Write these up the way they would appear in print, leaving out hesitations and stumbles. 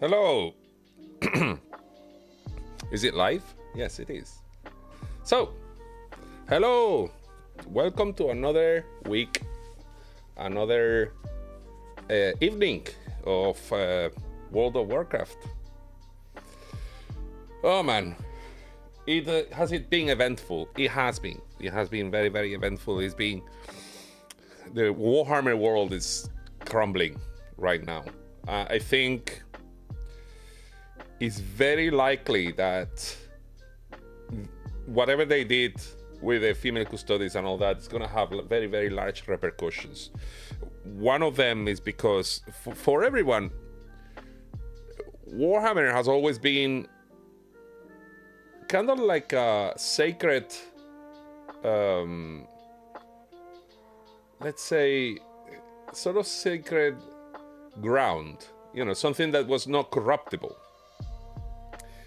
Hello. Is it live? Yes, it is. So, hello. Welcome to another week, another evening of World of Warcraft. Oh man, has it been eventful? It has been. It has been very, very eventful. It's been the Warhammer world is crumbling right now. I think it's very likely that whatever they did with the female custodians and all that is going to have very, very large repercussions. One of them is because for everyone, Warhammer has always been kind of like a sacred, let's say, sort of sacred ground, you know, something that was not corruptible.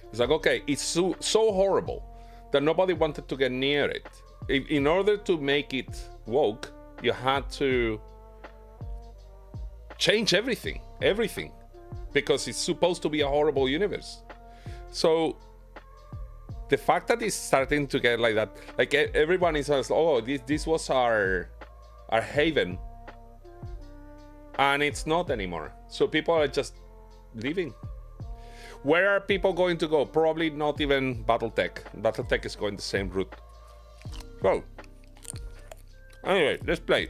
It's like, okay, it's so horrible that nobody wanted to get near it. In order to make it woke, you had to change everything, because it's supposed to be a horrible universe. So the fact that it's starting to get like that, like everyone is like, oh, this was our haven, and it's not anymore. So people are just leaving. Where are people going to go? Probably not even Battletech. Battletech is going the same route. So, anyway, let's play.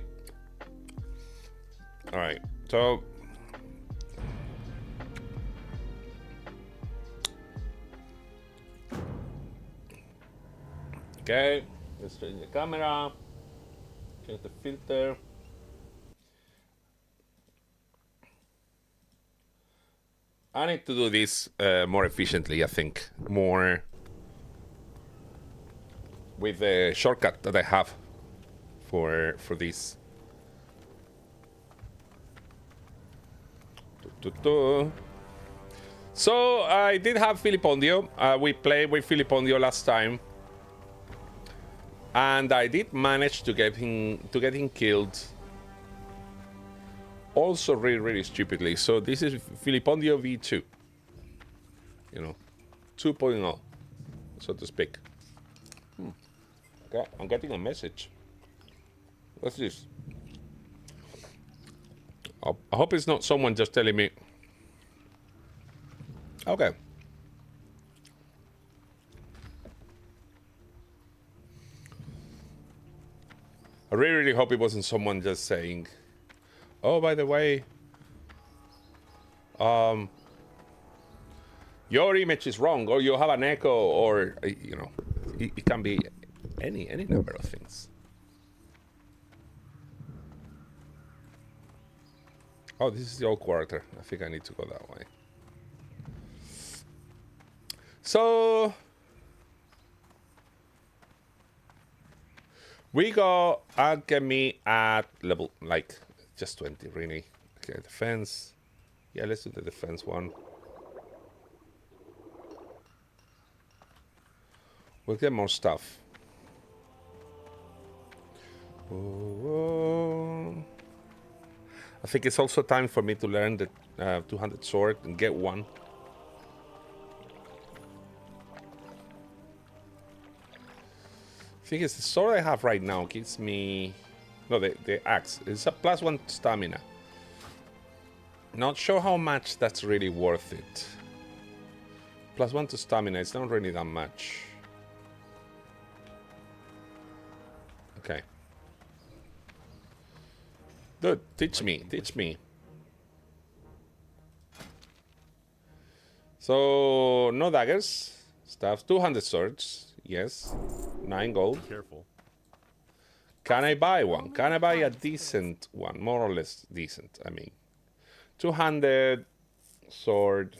All right, so okay, let's change the camera, change the filter. I need to do this more efficiently, I think. More with the shortcut that I have for this. So I did have Filipondio. We played with Filipondio last time, and I did manage to get him killed. Also really, really stupidly. So this is Filipondio v2. You know, 2.0, so to speak. Okay, I'm getting a message. What's this? I hope it's not someone just telling me. Okay. I really, really hope it wasn't someone just saying, oh, by the way, your image is wrong, or you have an echo, or you know, it can be any number of things. Oh, this is the old quarter. I think I need to go that way. So we go alchemy at level like just 20, really. Okay, defense. Yeah, let's do the defense one. We'll get more stuff. Oh. I think it's also time for me to learn the 200 sword and get one. Thing is, the sword I have right now gives me... No, the axe. It's a +1 stamina. Not sure how much that's really worth it. +1 to stamina, it's not really that much. Okay. Dude, teach me. So, no daggers. Stuff, 200 swords. Yes. 9 gold. Be careful. Can I buy one? Can I buy a decent one? More or less decent, I mean. 200 sword.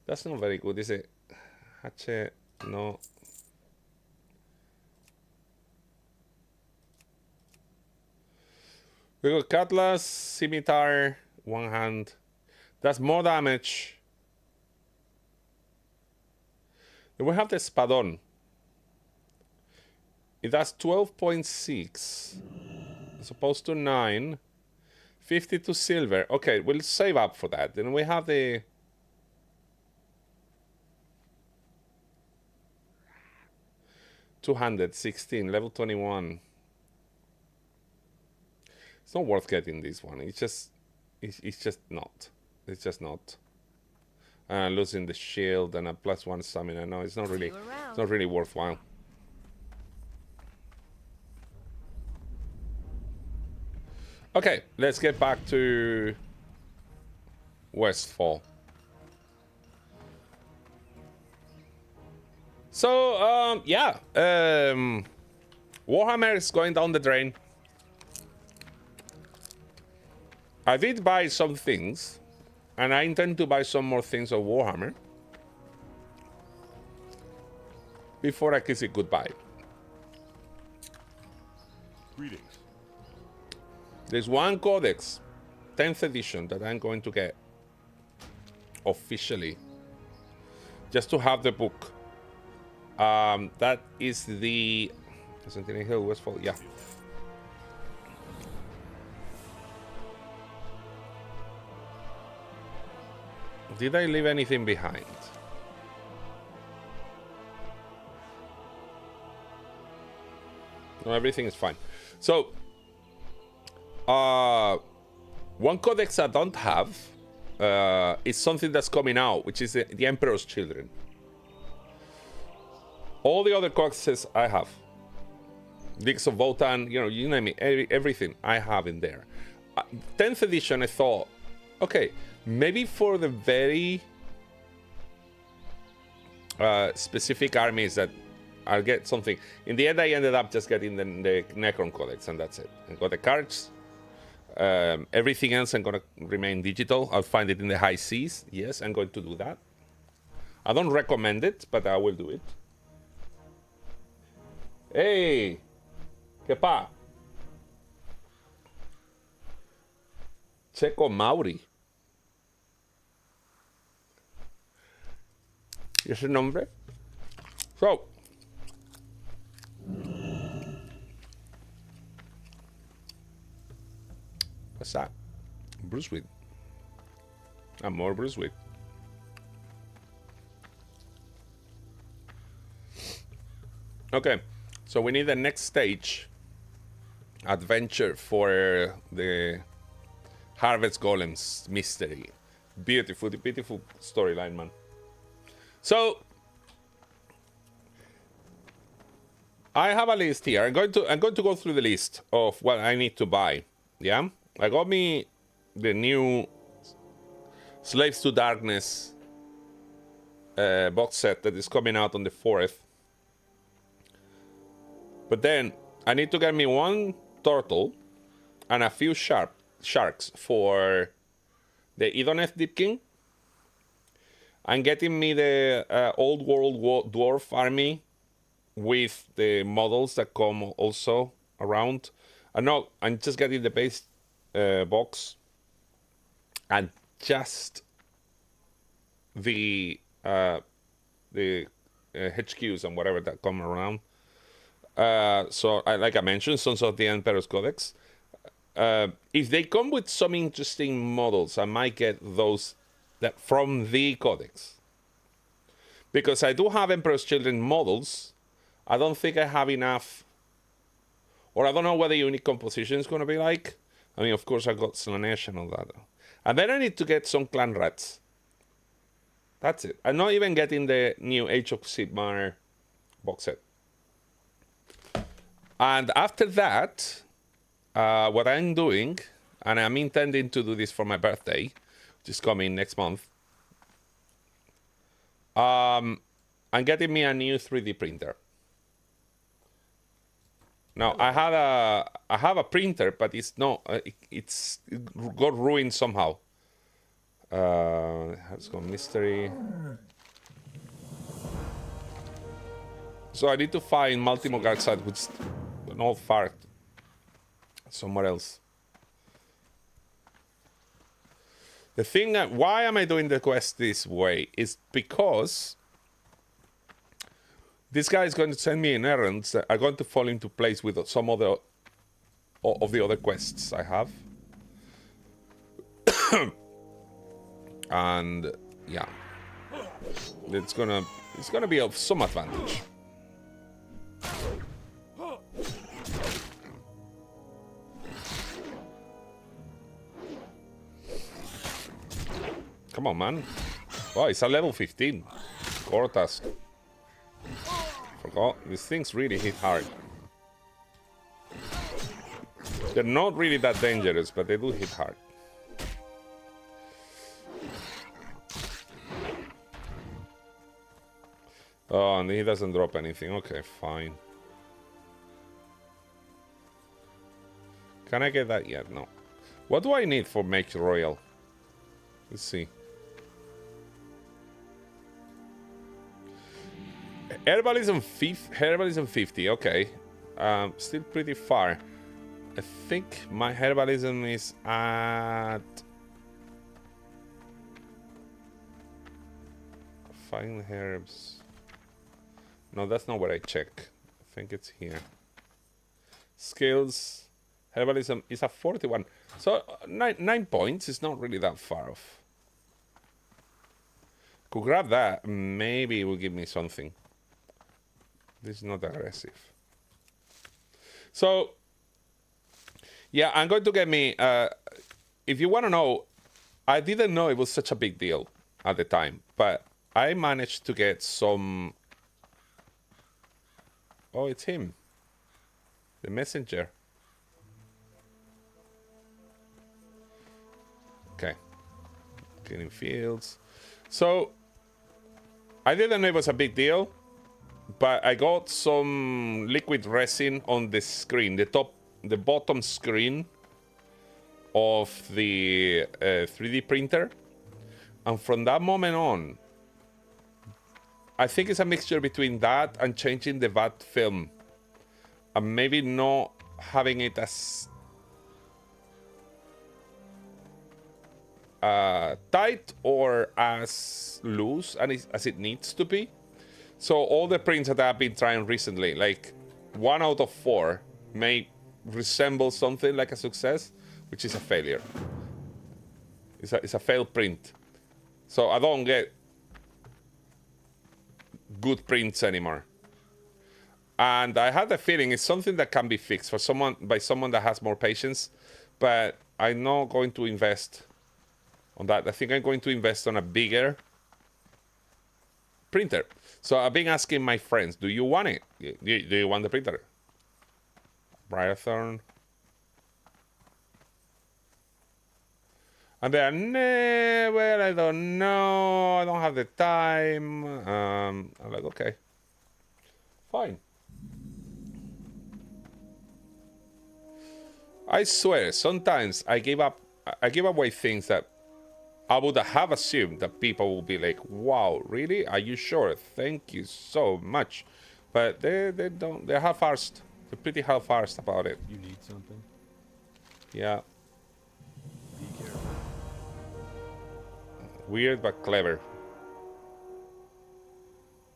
That's not very good, is it? Hatchet, no. We got cutlass, scimitar, one hand. That's more damage. Then we have the espadon. It does 12.6 as opposed to 9. 52 silver. Okay, we'll save up for that. Then we have the... $216, level 21. It's not worth getting this one. It's just not. It's just not. Losing the shield and a +1 stamina. No, it's not really worthwhile. Okay, let's get back to Westfall. So, yeah. Warhammer is going down the drain. I did buy some things, and I intend to buy some more things of Warhammer before I kiss it goodbye. Greetings. There's one codex, 10th edition, that I'm going to get officially, just to have the book. That is the Sentinel Hill, Westfall. Yeah. Did I leave anything behind? No, everything is fine. So, one codex I don't have is something that's coming out, which is the Emperor's Children. All the other codexes I have. Dix of Votan, you know, you name it, everything I have in there. 10th edition, I thought, okay, maybe for the very specific armies that I'll get something. In the end, I ended up just getting the Necron Codex, and that's it. I got the cards. Everything else I'm going to remain digital. I'll find it in the high seas. Yes, I'm going to do that. I don't recommend it, but I will do it. Hey! ¿Qué pa? Checo Mauri. ¿Y ese nombre? So. What's that? Bruce Wheat. And more Bruce Wheat. Okay. So we need the next stage adventure for the Harvest Golems mystery. Beautiful, beautiful storyline, man. So I have a list here. I'm going to go through the list of what I need to buy. Yeah, I got me the new Slaves to Darkness box set that is coming out on the 4th. But then I need to get me one turtle and a few sharks for the Idoneth Deep King. I'm getting me the Old World Dwarf army with the models that come also around. No, I'm just getting the base box and just the HQs and whatever that come around. So, like I mentioned, Sons of the Emperor's Codex. If they come with some interesting models, I might get those that from the Codex. Because I do have Emperor's Children models. I don't think I have enough. Or I don't know what the unique composition is going to be like. I mean, of course, I got Slanesh and all that. And then I need to get some clan rats. That's it. I'm not even getting the new Age of Sigmar box set. And after that, what I'm doing, and I'm intending to do this for my birthday, which is coming next month, I'm getting me a new 3D printer. Now, I have a printer, but it's not, it got ruined somehow. It's got mystery. So I need to find Multimog outside with an old fart somewhere else. The thing, why am I doing the quest this way is because this guy is going to send me an errand that are going to fall into place with some of the other quests I have. And yeah, it's gonna be of some advantage. Come on, man. Oh, it's a level 15 core task. Forgot. These things really hit hard. They're not really that dangerous, but they do hit hard. Oh, and he doesn't drop anything. Okay, fine. Can I get that yet? No. What do I need for Make Royal? Let's see. Herbalism 50. Okay. Still pretty far. I think my herbalism is at... Find herbs. No, that's not what I check. I think it's here. Skills. Herbalism is at 41. So 9 points is not really that far off. Could grab that. Maybe it will give me something. This is not aggressive. So, yeah, I'm going to get me... if you want to know, I didn't know it was such a big deal at the time, but I managed to get some... Oh, it's him. The messenger. Okay. Cleaning fields. So, I didn't know it was a big deal, but I got some liquid resin on the screen, the bottom screen of the 3D printer. And from that moment on, I think it's a mixture between that and changing the VAT film. And maybe not having it as tight or as loose as it needs to be. So all the prints that I've been trying recently, like 1 out of 4 may resemble something like a success, which is a failure. It's a failed print. So I don't get good prints anymore. And I had the feeling it's something that can be fixed by someone that has more patience, but I'm not going to invest on that. I think I'm going to invest on a bigger printer. So I've been asking my friends, do you want it? Do you want the printer? Briarthorn. And they're, nah, well, I don't know. I don't have the time. I'm like, okay, fine. I swear, sometimes I give away things that I would have assumed that people will be like, wow, really? Are you sure? Thank you so much. But they don't, they're half-arsed. They're pretty half-arsed about it. You need something? Yeah. Be careful. Weird but clever.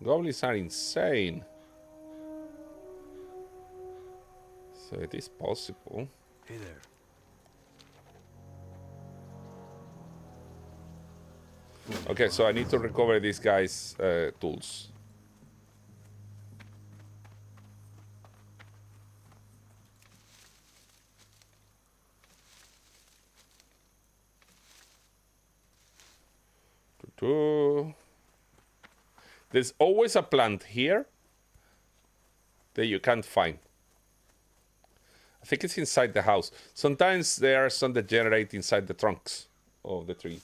Goblins are insane. So it is possible. Hey there. Okay, so I need to recover this guy's tools. There's always a plant here that you can't find. I think it's inside the house. Sometimes there are some that generate inside the trunks of the trees.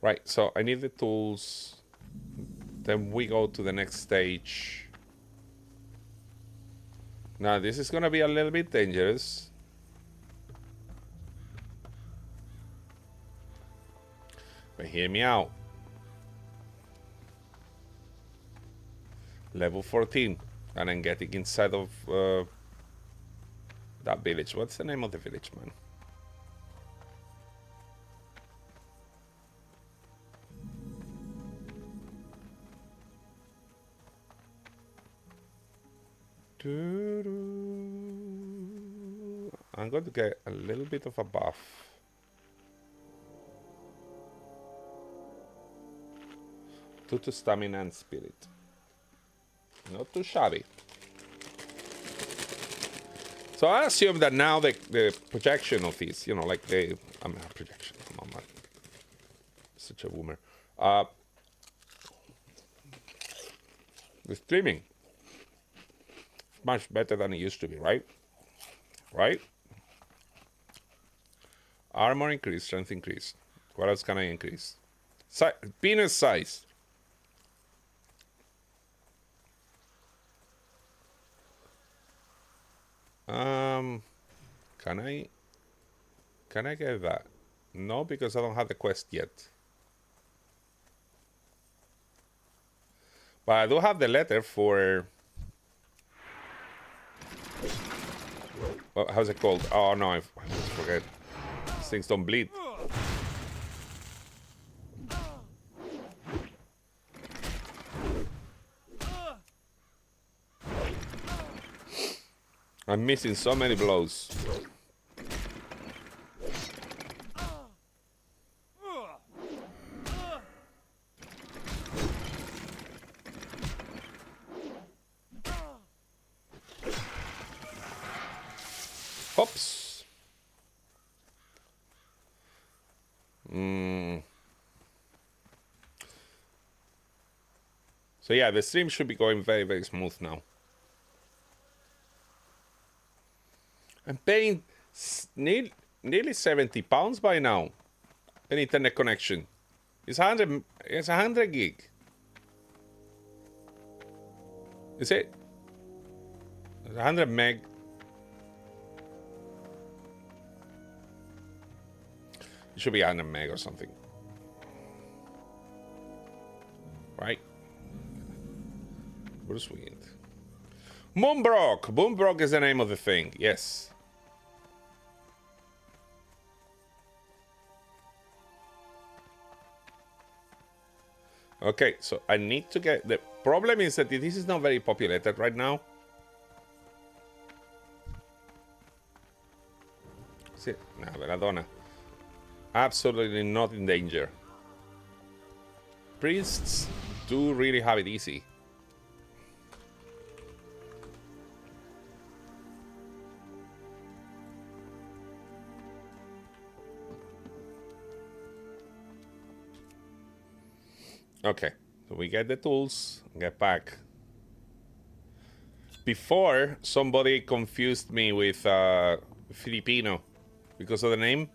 Right, so I need the tools. Then we go to the next stage. Now this is gonna be a little bit dangerous. But hear me out. Level 14. And I'm getting inside of that village. What's the name of the village, man? I'm going to get a little bit of a buff. Two to stamina and spirit. Not too shabby. So I assume that now the projection of this, you know, like the projection. Come on, man. Such a boomer. The streaming much better than it used to be, right? Right? Armor increase, strength increase. What else can I increase? Penis size. Can I get that? No, because I don't have the quest yet. But I do have the letter for... how's it called? Oh no, I forget. These things don't bleed. I'm missing so many blows. Hops. So yeah, the stream should be going very, very smooth now. I'm paying nearly £70 by now. An internet connection. It's 100 gig. Is it? 100 meg. It should be 100 meg or something. Right? Bruce Wind. Moonbrook! Moonbrook is the name of the thing, yes. Okay, so I need to get... The problem is that this is not very populated right now. See? No, Belladonna. Absolutely not in danger. Priests do really have it easy. Okay, so we get the tools, get back. Before, somebody confused me with Filipino because of the name.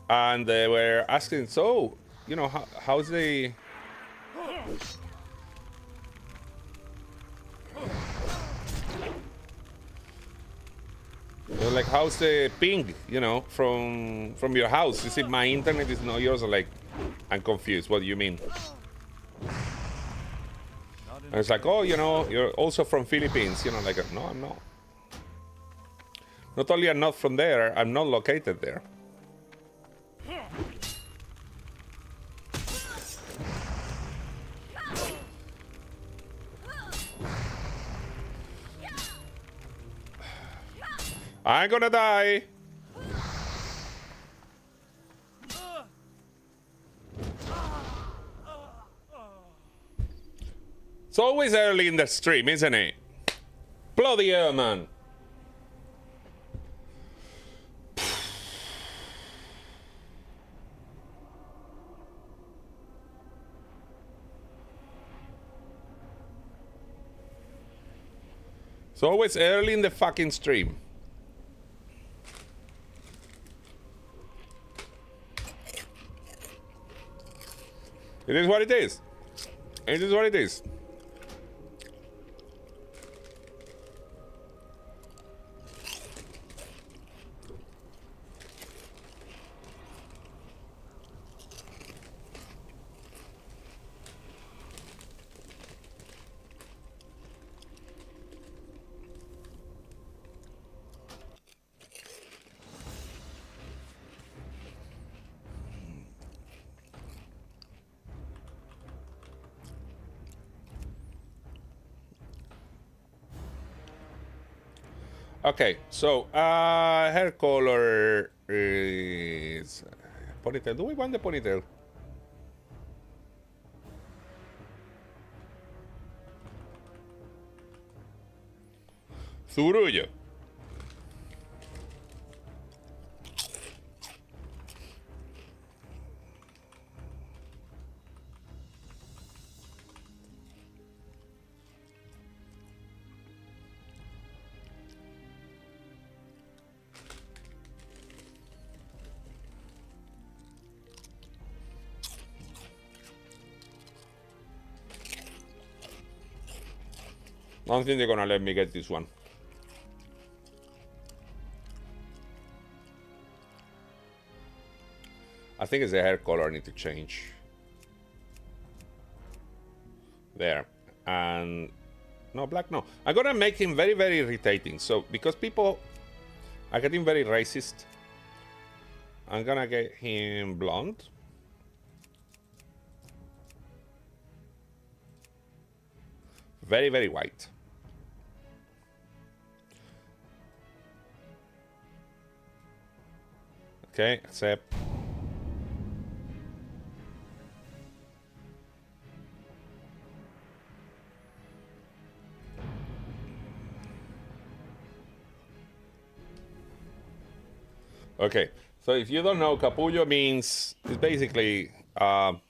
And they were asking, so, you know, how's the... They're like, how's the ping, you know, from your house? Is it my internet? Is not yours? Or like, I'm confused. What do you mean? And it's like, oh, you know, you're also from Philippines. You know, like, no, I'm not. Not only I'm not from there, I'm not located there. I'm gonna die. It's always early in the stream, isn't it? Bloody hell, man. It's always early in the fucking stream. It is what it is. It is what it is. Okay, so hair color is ponytail. Do we want the ponytail? Zurullo. I don't think they're gonna let me get this one. I think it's the hair color I need to change. There. And no, black, no. I'm gonna make him very, very irritating. So because people are getting very racist, I'm gonna get him blonde. Very, very white. Okay, accept. Okay, so if you don't know, capullo means it's basically like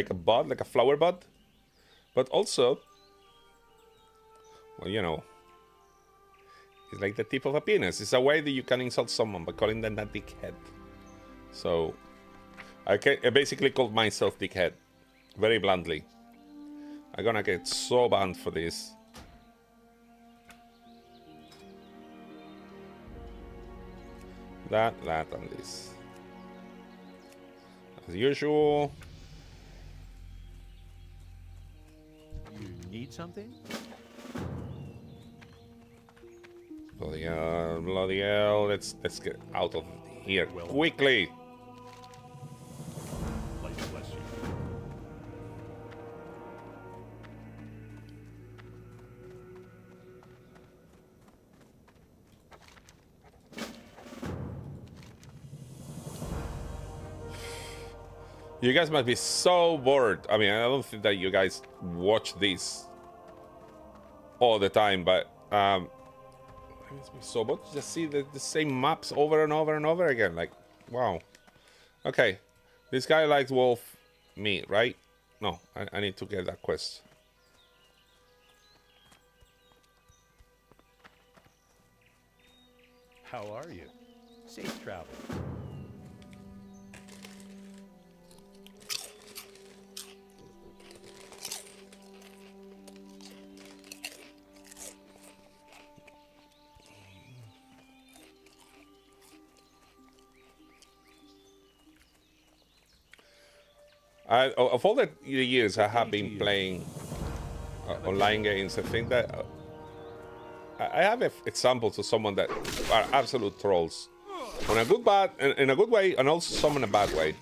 a bud, like a flower bud, but also, well, you know, it's like the tip of a penis. It's a way that you can insult someone by calling them a dickhead. So I basically called myself dickhead, very bluntly. I'm gonna get so banned for this. That, and this. As usual. You need something? Bloody hell. Let's get out of here quickly. Light bless you. You guys must be so bored. I mean, I don't think that you guys watch this all the time, but it must be so bored to just see the same maps over and over and over again. Like, wow. Okay, this guy likes wolf meat, right? No, I need to get that quest. How are you? Safe travel. Of all the years I have been playing online games, I think that I have examples of someone that are absolute trolls, in a good way, and also some in a bad way.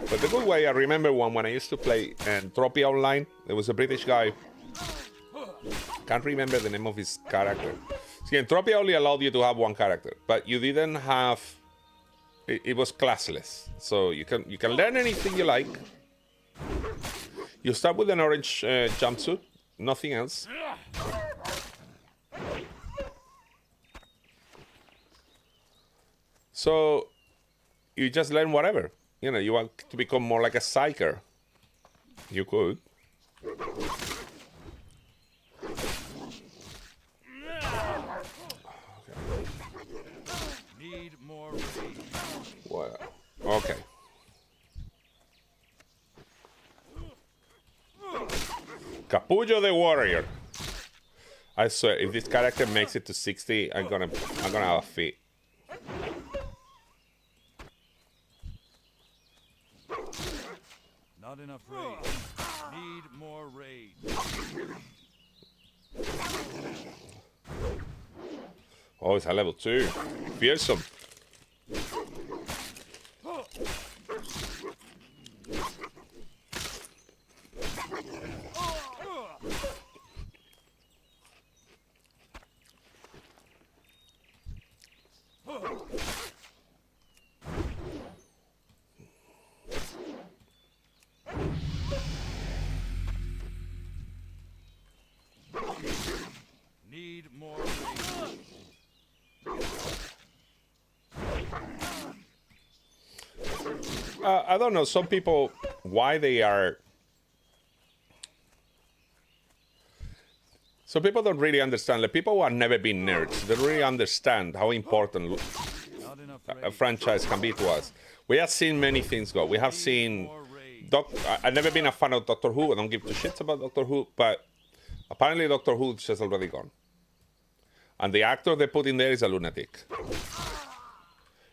But the good way, I remember one when I used to play Entropia Online. There was a British guy. Can't remember the name of his character. See, Entropia only allowed you to have one character, but you didn't have. It was classless, so you can learn anything you like. You start with an orange jumpsuit, nothing else. So you just learn whatever. You know, you want to become more like a psyker. You could. Need more raid. Well, okay. Capullo the Warrior. I swear, if this character makes it to 60, I'm gonna have a fit. Not enough raid. Need more raid. Oh, it's a level 2. Fearsome. I don't know. Some people, why they are. Some people don't really understand. Like, people who have never been nerds, they don't really understand how important Not enough a raids. franchise can be to us. We have seen many things go. We have seen. More raids. I've never been a fan of Doctor Who. I don't give two shits about Doctor Who, but apparently Doctor Who is just already gone. And the actor they put in there is a lunatic.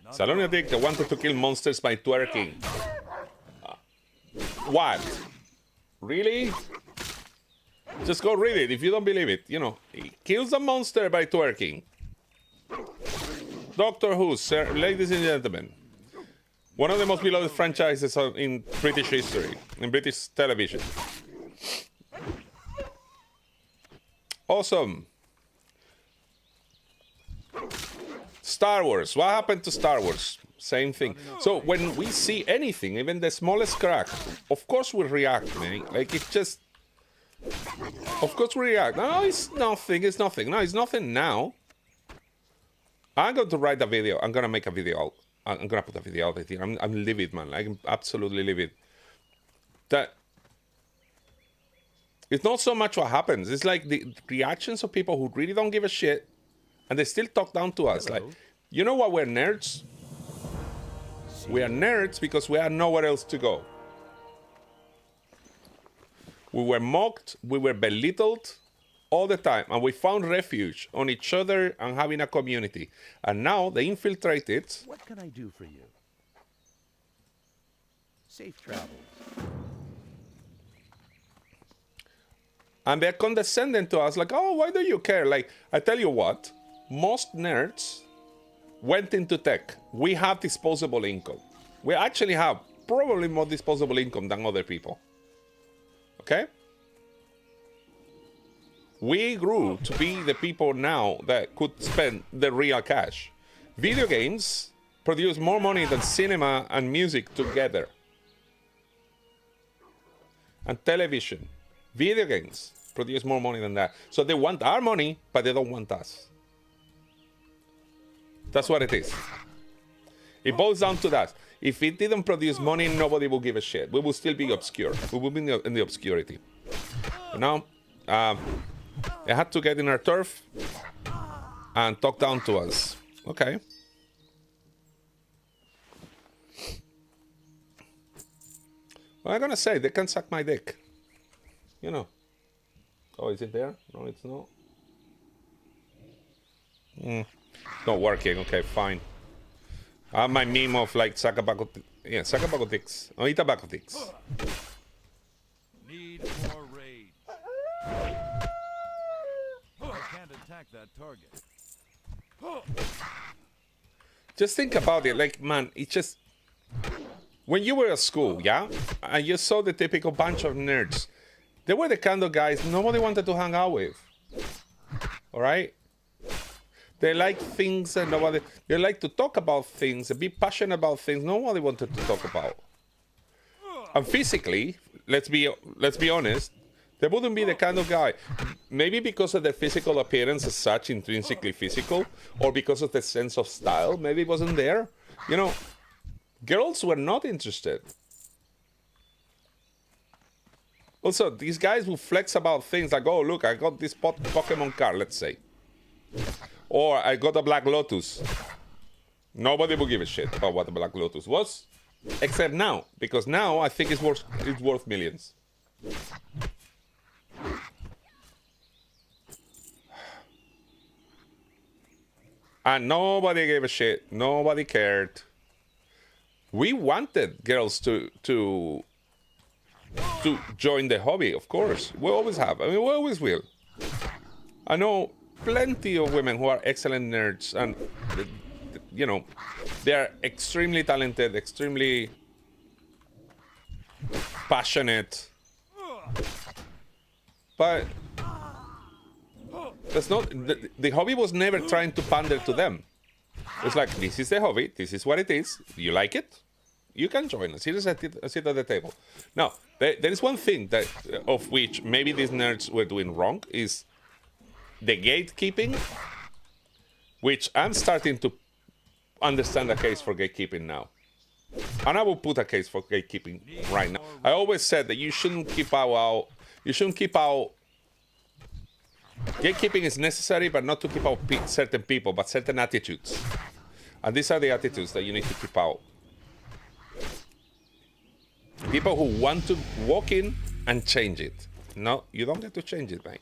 It's a lunatic that wanted to kill monsters by twerking. What? Really? Just go read it if you don't believe it. You know, he kills a monster by twerking. Doctor Who, sir, ladies and gentlemen. One of the most beloved franchises in British history, in British television. Awesome. Star Wars. What happened to Star Wars? Same thing. So when we see anything, even the smallest crack, of course we react, man. Like, it's just... Of course we react. No, it's nothing. It's nothing. No, it's nothing now. I'm going to write a video. I'm going to make a video. I'm going to put a video out here. I'm livid, man. Like, I'm absolutely livid. That... It's not so much what happens. It's like the reactions of people who really don't give a shit, and they still talk down to us. Hello. Like, you know what? We're nerds. We are nerds because we have nowhere else to go. We were mocked, we were belittled all the time, and we found refuge on each other and having a community. And now they infiltrated. What can I do for you? Safe travels. And they're condescending to us, like, oh, why do you care? Like, I tell you what, most nerds went into tech. We have disposable income. We actually have probably more disposable income than other people. Okay? We grew to be the people now that could spend the real cash. Video games produce more money than cinema and music together. And television. Video games produce more money than that. So they want our money, but they don't want us. That's what it is. It boils down to that. If it didn't produce money, nobody will give a shit. We will still be obscure. We will be in the obscurity. You know, they had to get in our turf and talk down to us. Okay. What I'm gonna say, they can suck my dick. You know. Oh, is it there? No, it's not. Not working. Okay, fine. I have my meme of like Sakabaco. Yeah, Sakabaco dicks. Oh, Itabaco dicks. Need more raids. I can't attack that target. Just think about it. Like, man, it's just. When you were at school, yeah? And you saw the typical bunch of nerds. They were the kind of guys nobody wanted to hang out with. Alright? They like things and nobody... They like to talk about things and be passionate about things nobody wanted to talk about. And physically, let's be honest, they wouldn't be the kind of guy. Maybe because of their physical appearance as such, intrinsically physical, or because of the sense of style, maybe it wasn't there. You know, girls were not interested. Also, these guys will flex about things like, oh, look, I got this Pokemon card, let's say. Or I got a Black Lotus. Nobody will give a shit about what the Black Lotus was. Except now. Because now I think it's worth millions. And nobody gave a shit. Nobody cared. We wanted girls to join the hobby, of course. We always have. I mean, we always will. I know plenty of women who are excellent nerds, and you know, they are extremely talented, extremely passionate. But that's not the hobby was never trying to pander to them. It's like, this is the hobby, this is what it is. Do you like it? You can join us. Sit at the table. Now, there is one thing that of which maybe these nerds were doing wrong is the gatekeeping, which I'm starting to understand the case for gatekeeping now. And I will put a case for gatekeeping right now. I always said that you shouldn't keep out. You shouldn't keep out. Gatekeeping is necessary, but not to keep out certain people, but certain attitudes. And these are the attitudes that you need to keep out. People who want to walk in and change it. No, you don't get to change it, mate.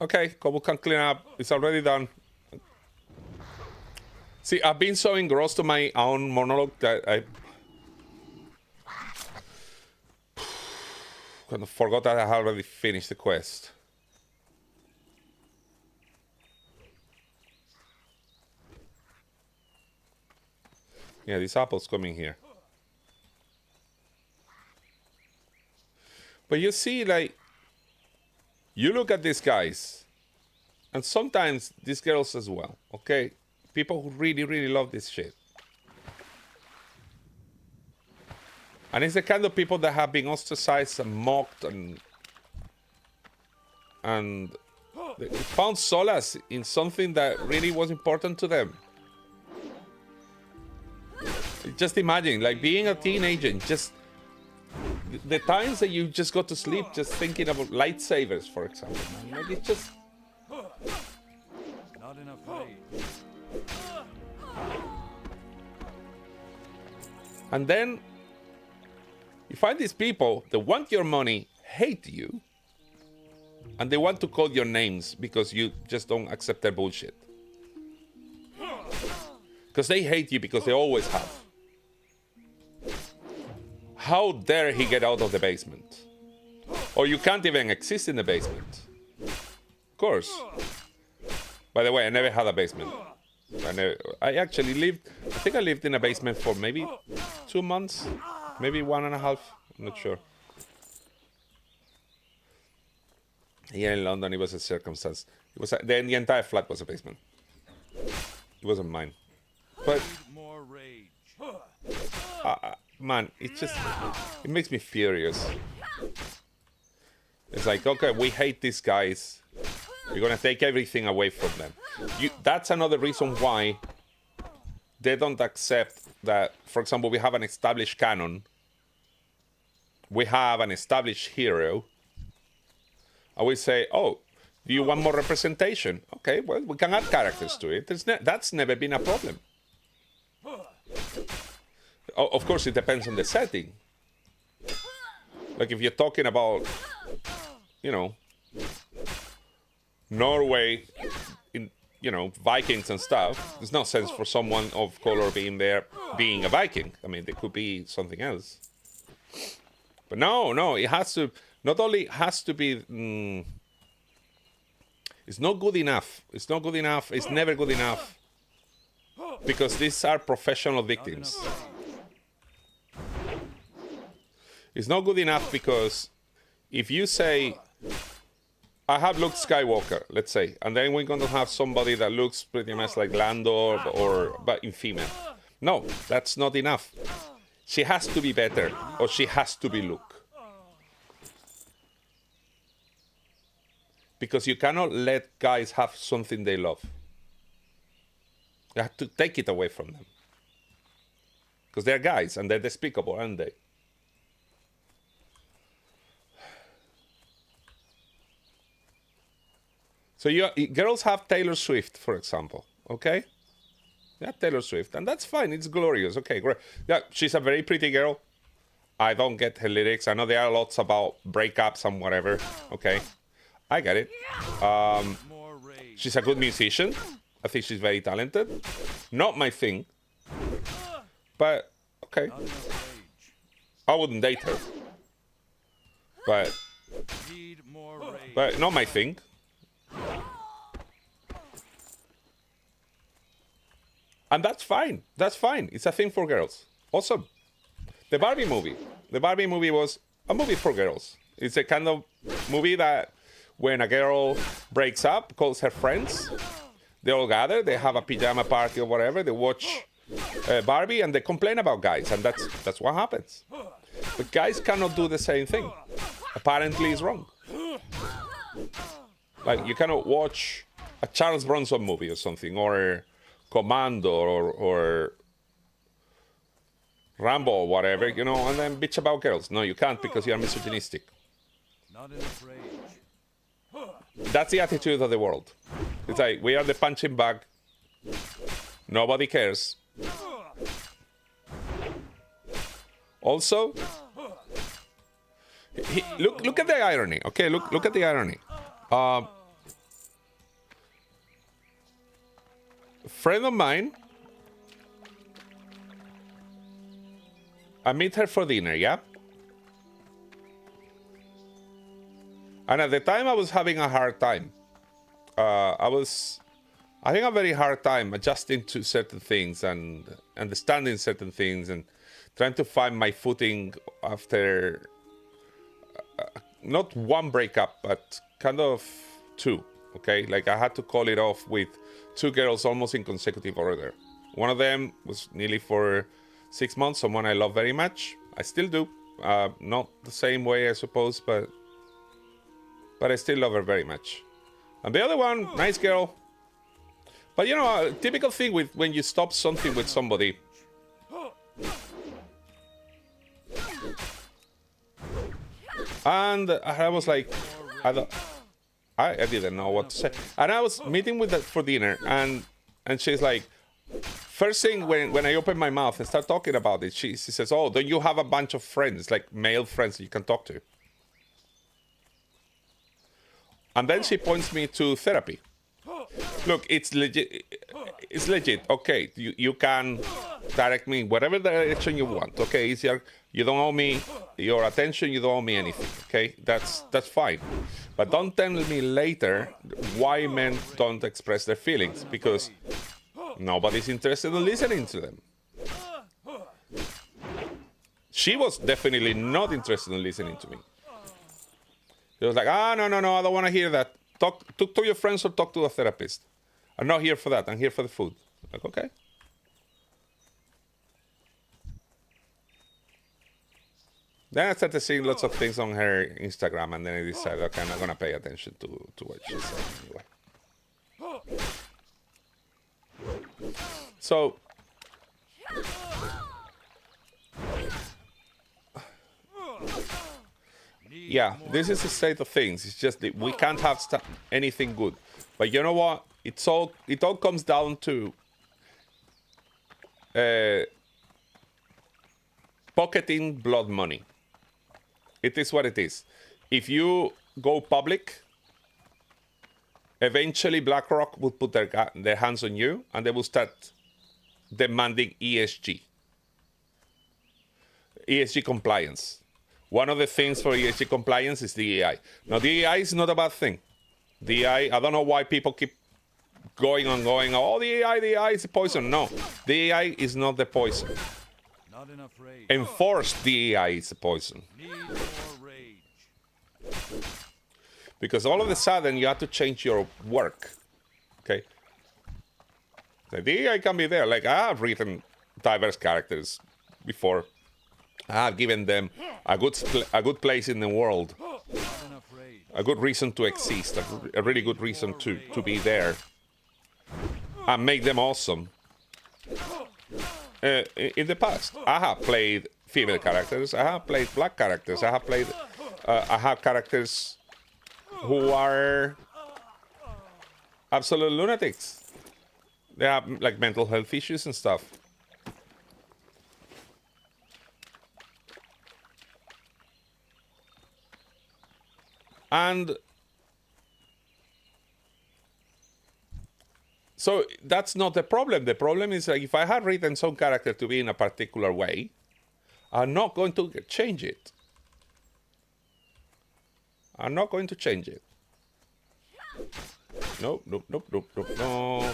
Okay, Kobu can clean up. It's already done. See, I've been so engrossed to my own monologue that I kind of forgot that I had already finished the quest. Yeah, these apples coming here. But you see, like, you look at these guys, and sometimes these girls as well, okay? People who really, really love this shit. And it's the kind of people that have been ostracized and mocked and they found solace in something that really was important to them. Just imagine, like, being a teenager, just the times that you just go to sleep just thinking about lightsabers, for example. Like, it's just... Not enough rage. And then you find these people that want your money, hate you, and they want to call your names because you just don't accept their bullshit. Because they hate you because they always have. How dare he get out of the basement? Or you can't even exist in the basement. Of course. By the way, I never had a basement. I actually lived, I think I lived in a basement for maybe 2 months, maybe 1.5, I'm not sure. Here in London, it was a circumstance. It was the entire flat was a basement. It wasn't mine. But More rage. man, it makes me furious. It's like, okay, we hate these guys. We're gonna take everything away from them. That's another reason why they don't accept that, for example, we have an established canon. We have an established hero. And we say, oh, do you want more representation? Okay, well, we can add characters to it. That's never been a problem. Of course, it depends on the setting. Like if you're talking about, you know, Norway, in, you know, Vikings and stuff, there's no sense for someone of color being there, being a Viking. I mean, there could be something else. But no, it has to, not only has to be, it's not good enough. It's not good enough. It's never good enough. Because these are professional victims. It's not good enough because if you say, I have Luke Skywalker, let's say, and then we're going to have somebody that looks pretty much like Lando but in female. No, that's not enough. She has to be better, or she has to be Luke. Because you cannot let guys have something they love. You have to take it away from them. Because they're guys, and they're despicable, aren't they? So girls have Taylor Swift, for example, okay? Yeah, Taylor Swift, and that's fine. It's glorious. Okay, great. Yeah, she's a very pretty girl. I don't get her lyrics. I know there are lots about breakups and whatever. Okay, I get it. She's a good musician. I think she's very talented. Not my thing, but okay. I wouldn't date her. But not my thing. And that's fine. That's fine. It's a thing for girls. Awesome. The Barbie movie. The Barbie movie was a movie for girls. It's a kind of movie that when a girl breaks up, calls her friends, they all gather, they have a pajama party or whatever, they watch Barbie and they complain about guys, and that's what happens. But guys cannot do the same thing. Apparently it's wrong. Like, you cannot watch a Charles Bronson movie or something, or Commando, or Rambo or whatever, you know, and then bitch about girls. No, you can't because you're misogynistic. Not enough rage. That's the attitude of the world. It's like, we are the punching bag. Nobody cares. Also, look at the irony, okay? Look at the irony. A friend of mine, I meet her for dinner, yeah? And at the time, I was having a hard time. I think a very hard time adjusting to certain things and understanding certain things and trying to find my footing after not one breakup, but kind of two, okay? Like, I had to call it off with two girls almost in consecutive order. One of them was nearly for 6 months, someone I love very much. I still do. Not the same way, I suppose, but I still love her very much. And the other one, nice girl. But, you know, a typical thing with when you stop something with somebody. And I was like, I didn't know what to say. And I was meeting with her for dinner, and she's like, first thing when I open my mouth and start talking about it, she says, oh, don't you have a bunch of friends, like male friends that you can talk to? And then she points me to therapy. Look, it's legit. It's legit. Okay, you can direct me whatever direction you want. Okay, you don't owe me your attention. You don't owe me anything. Okay, that's fine. But don't tell me later why men don't express their feelings, because nobody's interested in listening to them. She was definitely not interested in listening to me. She was like, no, I don't want to hear that. Talk to your friends or talk to a therapist. I'm not here for that. I'm here for the food. Like, okay. Then I started seeing lots of things on her Instagram, and then I decided, okay, I'm not going to pay attention to what she said anyway. So, yeah, this is the state of things. It's just that we can't have anything good. But you know what? It all comes down to pocketing blood money. It is what it is. If you go public, eventually BlackRock will put their hands on you, and they will start demanding ESG compliance. One of the things for ESG compliance is DEI. Now, DEI is not a bad thing. DEI, I don't know why people keep going, oh, DEI is the poison. No, DEI is not the poison. Not enough rage. Enforced DEI is the poison. Need more rage. Because all of a sudden, you have to change your work. Okay? The DEI can be there. Like, I have written diverse characters before. I have given them a good place in the world, a good reason to exist, a really good reason to be there, and make them awesome. In the past, I have played female characters, I have played black characters, I have characters who are absolute lunatics. They have like mental health issues and stuff. And so that's not the problem. The problem is like, if I had written some character to be in a particular way, I'm not going to change it. I'm not going to change it. Nope. No.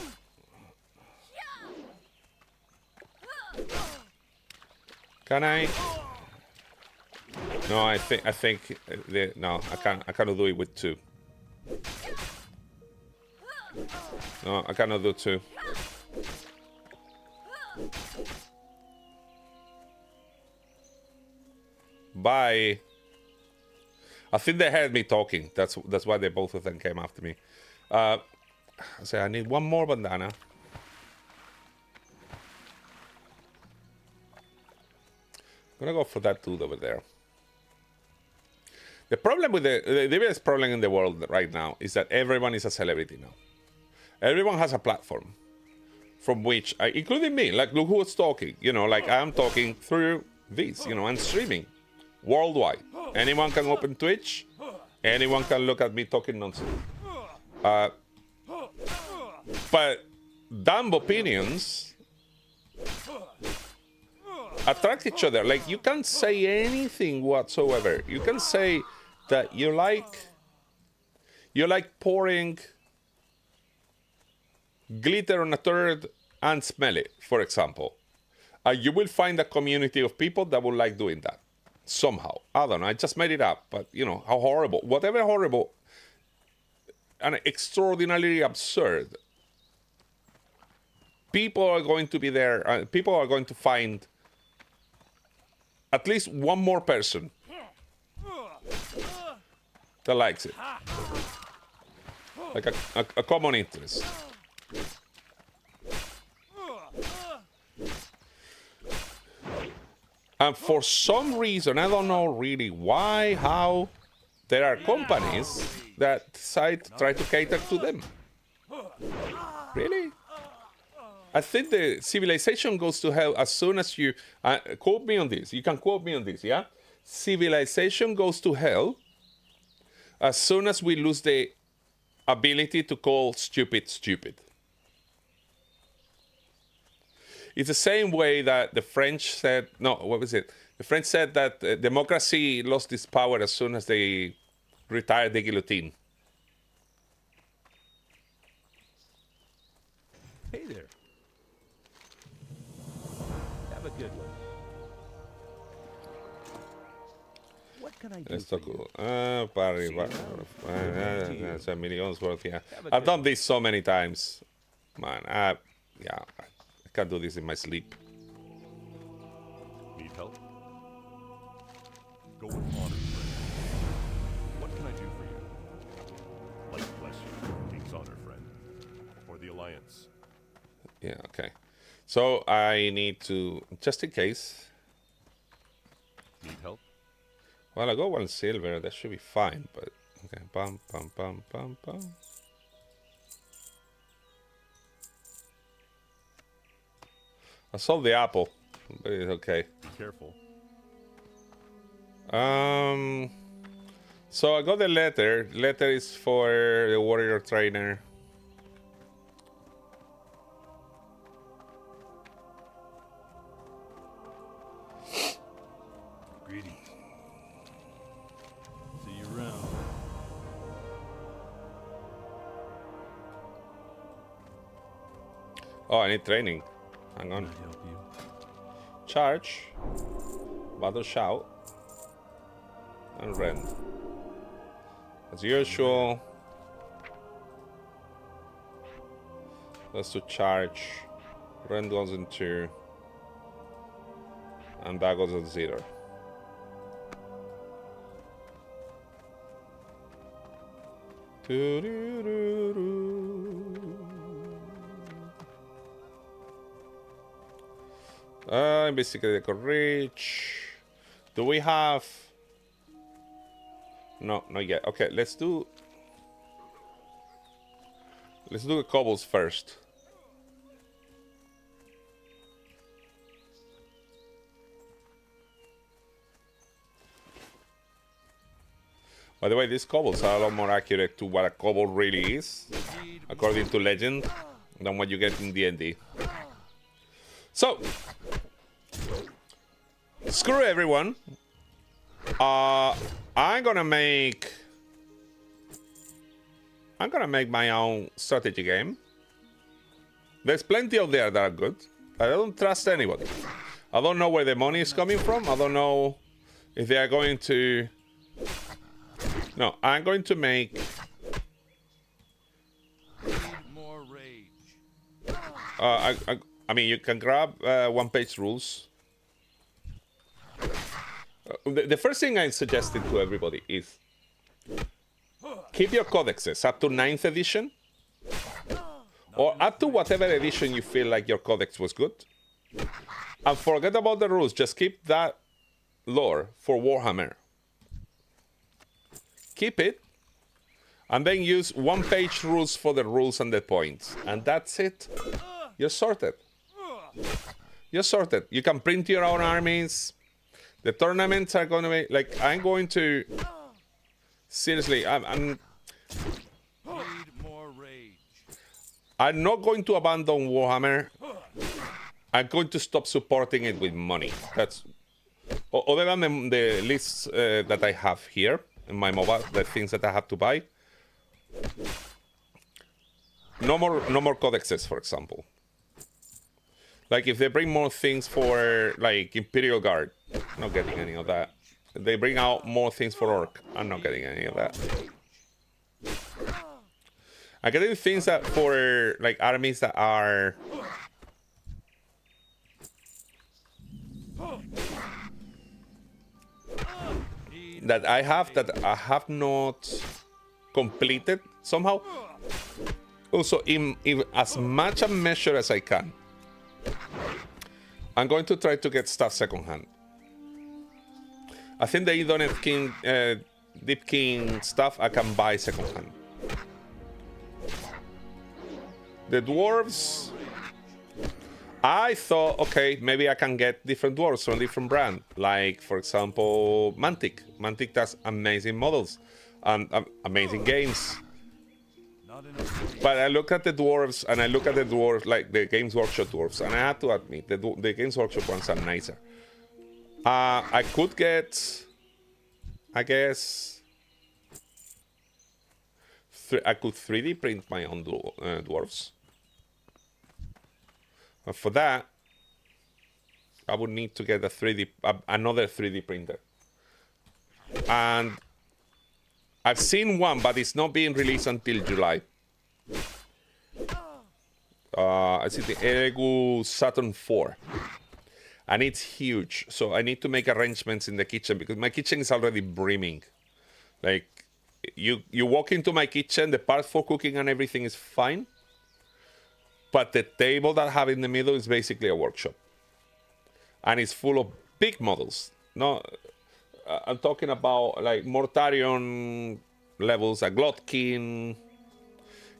Can I? No, I think no, I cannot do it with two. No, I cannot do two. Bye. I think they heard me talking. That's why they both of them came after me. I say I need one more bandana. gonna go for that dude over there. The problem with the biggest problem in the world right now is that everyone is a celebrity now. Everyone has a platform from which, including me, like look who's talking. You know, like I'm talking through this. You know, I'm streaming worldwide. Anyone can open Twitch. Anyone can look at me talking nonsense. But dumb opinions attract each other. Like you can't say anything whatsoever. You can say that you like pouring glitter on a turd and smell it, for example. You will find a community of people that will like doing that somehow. I don't know. I just made it up, but you know how horrible, whatever horrible and extraordinarily absurd. People are going to be there. People are going to find at least one more person that likes it, like a common interest. And for some reason, I don't know really why, how, there are companies that decide to try to cater to them. Really? I think the civilization goes to hell as soon as you... quote me on this. You can quote me on this, yeah? Civilization goes to hell as soon as we lose the ability to call stupid, stupid. It's the same way that the French said... No, what was it? The French said that democracy lost its power as soon as they retired the guillotine. Hey there. Have a good one. What can I do Let's for talk. you? Barry, that's a million's worth, yeah. I've done this so many times. Man, I can't do this in my sleep. Need help? Go with honor, friend. What can I do for you? Life bless you, King's honor, friend. For the Alliance. Yeah, okay. So I need to, just in case. Need help? Well, I got 1 silver. That should be fine, but okay. Bum, bum, bum, bum, bum. I sold the apple, but it's okay. Be careful. So I got the letter. Letter is for the warrior trainer. Greetings. See you around. Oh, I need training. Hang on. Can I help you? Charge. Battle shout. And rend. As usual. That's to charge. Rend goes in 2. And that goes at 0. Investigate the reach. Do we have... No, not yet. Okay, let's do the cobbles first. By the way, these cobbles are a lot more accurate to what a cobble really is, according to legend, than what you get in D&D. So, screw everyone. I'm gonna make my own strategy game. There's plenty out there that are good, but I don't trust anybody. I don't know where the money is coming from. I don't know if they are going to... No, I'm going to make... More rage. I mean, you can grab one-page rules. The first thing I suggested to everybody is keep your codexes up to 9th edition or up to whatever edition you feel like your codex was good. And forget about the rules. Just keep that lore for Warhammer. Keep it, and then use one-page rules for the rules and the points, and that's it. You're sorted. You're sorted. You can print your own armies. The tournaments are going to be like, I'm going to seriously. Need more rage. I'm not going to abandon Warhammer. I'm going to stop supporting it with money. That's other than the lists that I have here in my mobile, the things that I have to buy. No more codexes, for example. Like if they bring more things for like Imperial Guard, I'm not getting any of that. If they bring out more things for Orc, I'm not getting any of that. I'm getting things that for like armies that are that I have not completed somehow. Also, in as much a measure as I can, I'm going to try to get stuff secondhand. I think the Idoneth King, Deep King stuff I can buy secondhand. The dwarves, I thought, okay, maybe I can get different dwarves from different brand. Like, for example, Mantic. Mantic does amazing models and amazing games. But I look at the dwarves, and I look at the dwarves, like the Games Workshop dwarves, and I have to admit, the Games Workshop ones are nicer. I could get, I guess, I could 3D print my own dwarves. But for that, I would need to get another 3D printer. And I've seen one, but it's not being released until July. I see the Eregu Saturn 4. And it's huge. So I need to make arrangements in the kitchen because my kitchen is already brimming. Like, you walk into my kitchen, the parts for cooking and everything is fine. But the table that I have in the middle is basically a workshop. And it's full of big models. No, I'm talking about like Mortarion levels, a Glotkin.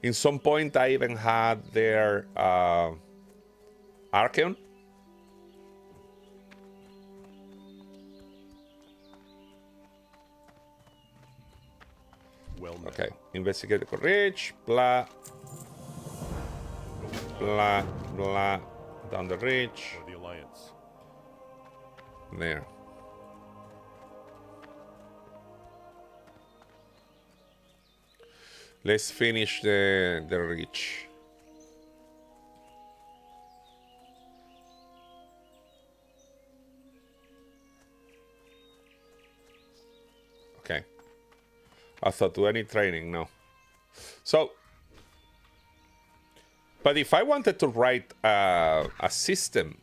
In some point, I even had their Archeon. Well met. Okay, investigate the ridge, blah, blah, blah, down the ridge. For the Alliance. There. Let's finish the reach. Okay. I thought, do any training? No. So, but if I wanted to write a system,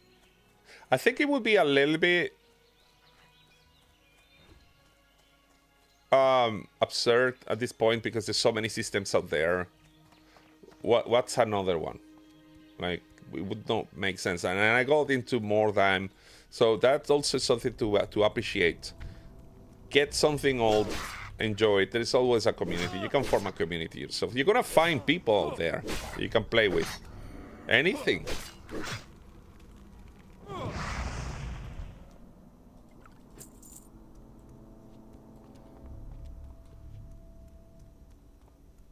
I think it would be a little bit absurd at this point because there's so many systems out there. What's another one? Like, it would not make sense. And I got into more than, so that's also something to appreciate. Get something old, enjoy it. There's always a community. You can form a community yourself. You're gonna find people out there you can play with. Anything.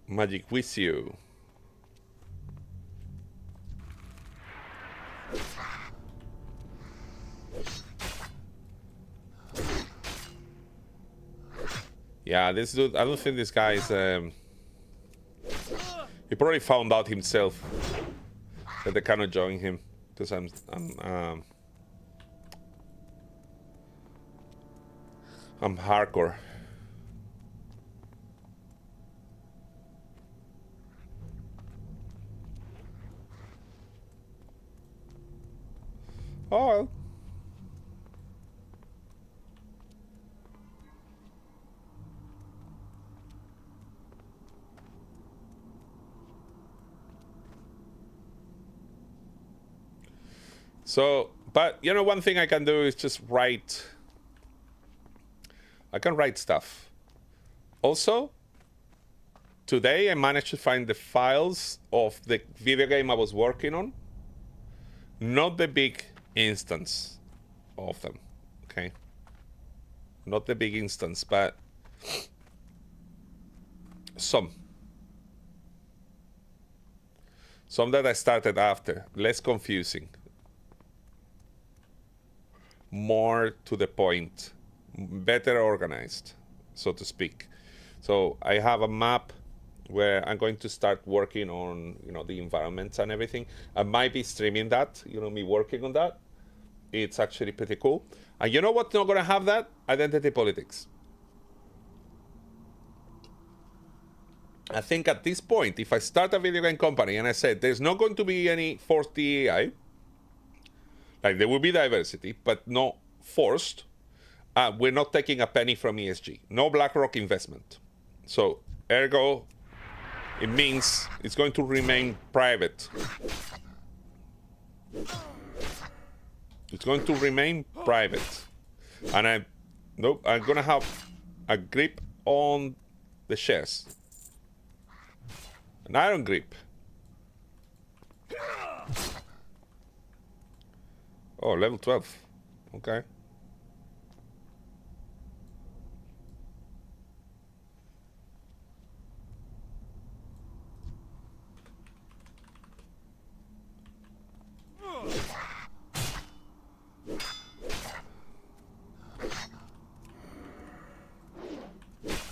Magic with you. Yeah, this dude, I don't think this guy is, he probably found out himself that they cannot join him, because I'm hardcore. Oh well. So, but you know, one thing I can do is just write I can write stuff. Also, today I managed to find the files of the video game I was working on. Not the big instance of them, okay? Not the big instance, but some. Some that I started after. Less confusing. More to the point. Better organized, so to speak. So I have a map where I'm going to start working on, you know, the environments and everything. I might be streaming that, you know, me working on that. It's actually pretty cool. And you know what's not going to have that? Identity politics. I think at this point, if I start a video game company and I said there's not going to be any forced DEI, like there will be diversity, but not forced, we're not taking a penny from ESG. No BlackRock investment. So, ergo, it means it's going to remain private. It's going to remain private. And I'm going to have a grip on the shares. An iron grip. Oh, level 12. Okay.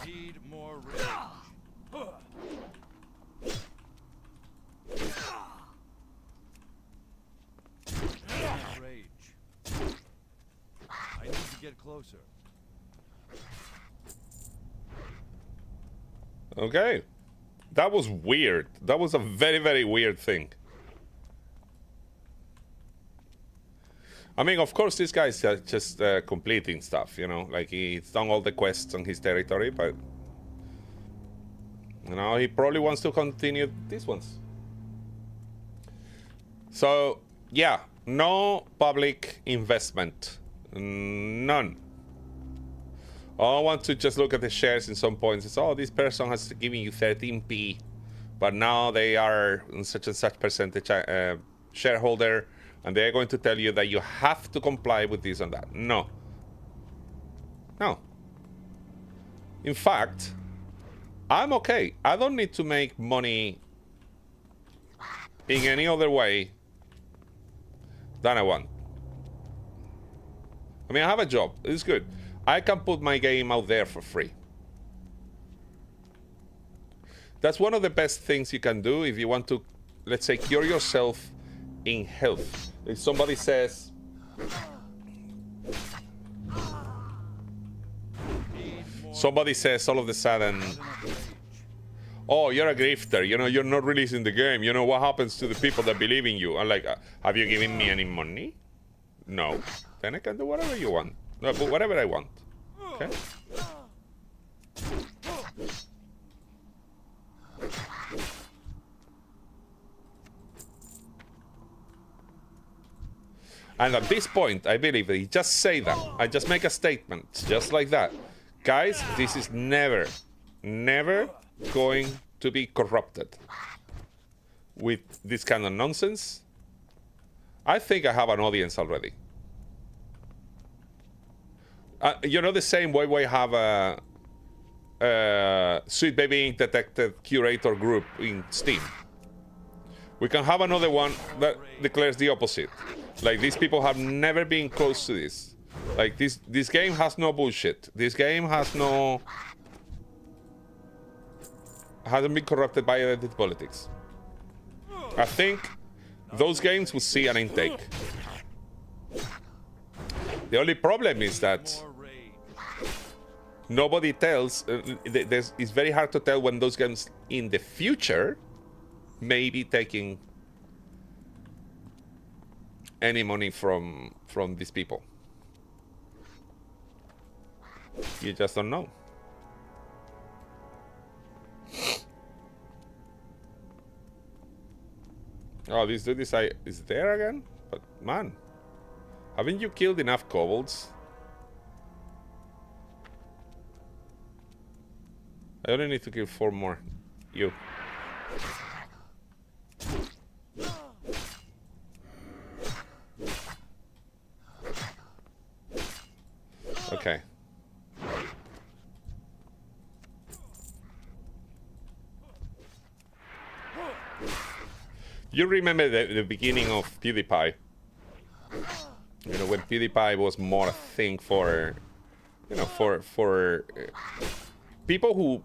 Need more rage. Rage. I need to get closer. Okay. That was weird. That was a very, very weird thing. I mean, of course, this guy's just completing stuff, you know? Like, he's done all the quests on his territory, but... You know, he probably wants to continue these ones. So, yeah. No public investment. None. I want to just look at the shares in some points. It's, oh, this person has given you 13p, but now they are in such and such percentage shareholder, and they're going to tell you that you have to comply with this and that. No. No. In fact, I'm okay. I don't need to make money in any other way than I want. I mean, I have a job. It's good. I can put my game out there for free. That's one of the best things you can do if you want to, let's say, cure yourself in health. If somebody says, all of a sudden, oh, you're a grifter, you know, you're not releasing the game. You know, what happens to the people that believe in you? I'm like, have you given me any money? No. Then I can do whatever you want. No, but whatever I want. Okay? And at this point, I believe that you just say that. I just make a statement, just like that. Guys, this is never, never going to be corrupted with this kind of nonsense. I think I have an audience already. You know, the same way we have a Sweet Baby Ink Detected curator group in Steam. We can have another one that declares the opposite. Like, these people have never been close to this. Like, this game has no bullshit. This game has no... hasn't been corrupted by identity politics. I think those games will see an intake. The only problem is that nobody tells... it's very hard to tell when those games in the future may be taking any money from these people. You just don't know. Oh, this dude is there again? But man, haven't you killed enough kobolds? I only need to kill 4 more. You. Okay. You remember the beginning of PewDiePie? You know, when PewDiePie was more a thing for, you know, for people who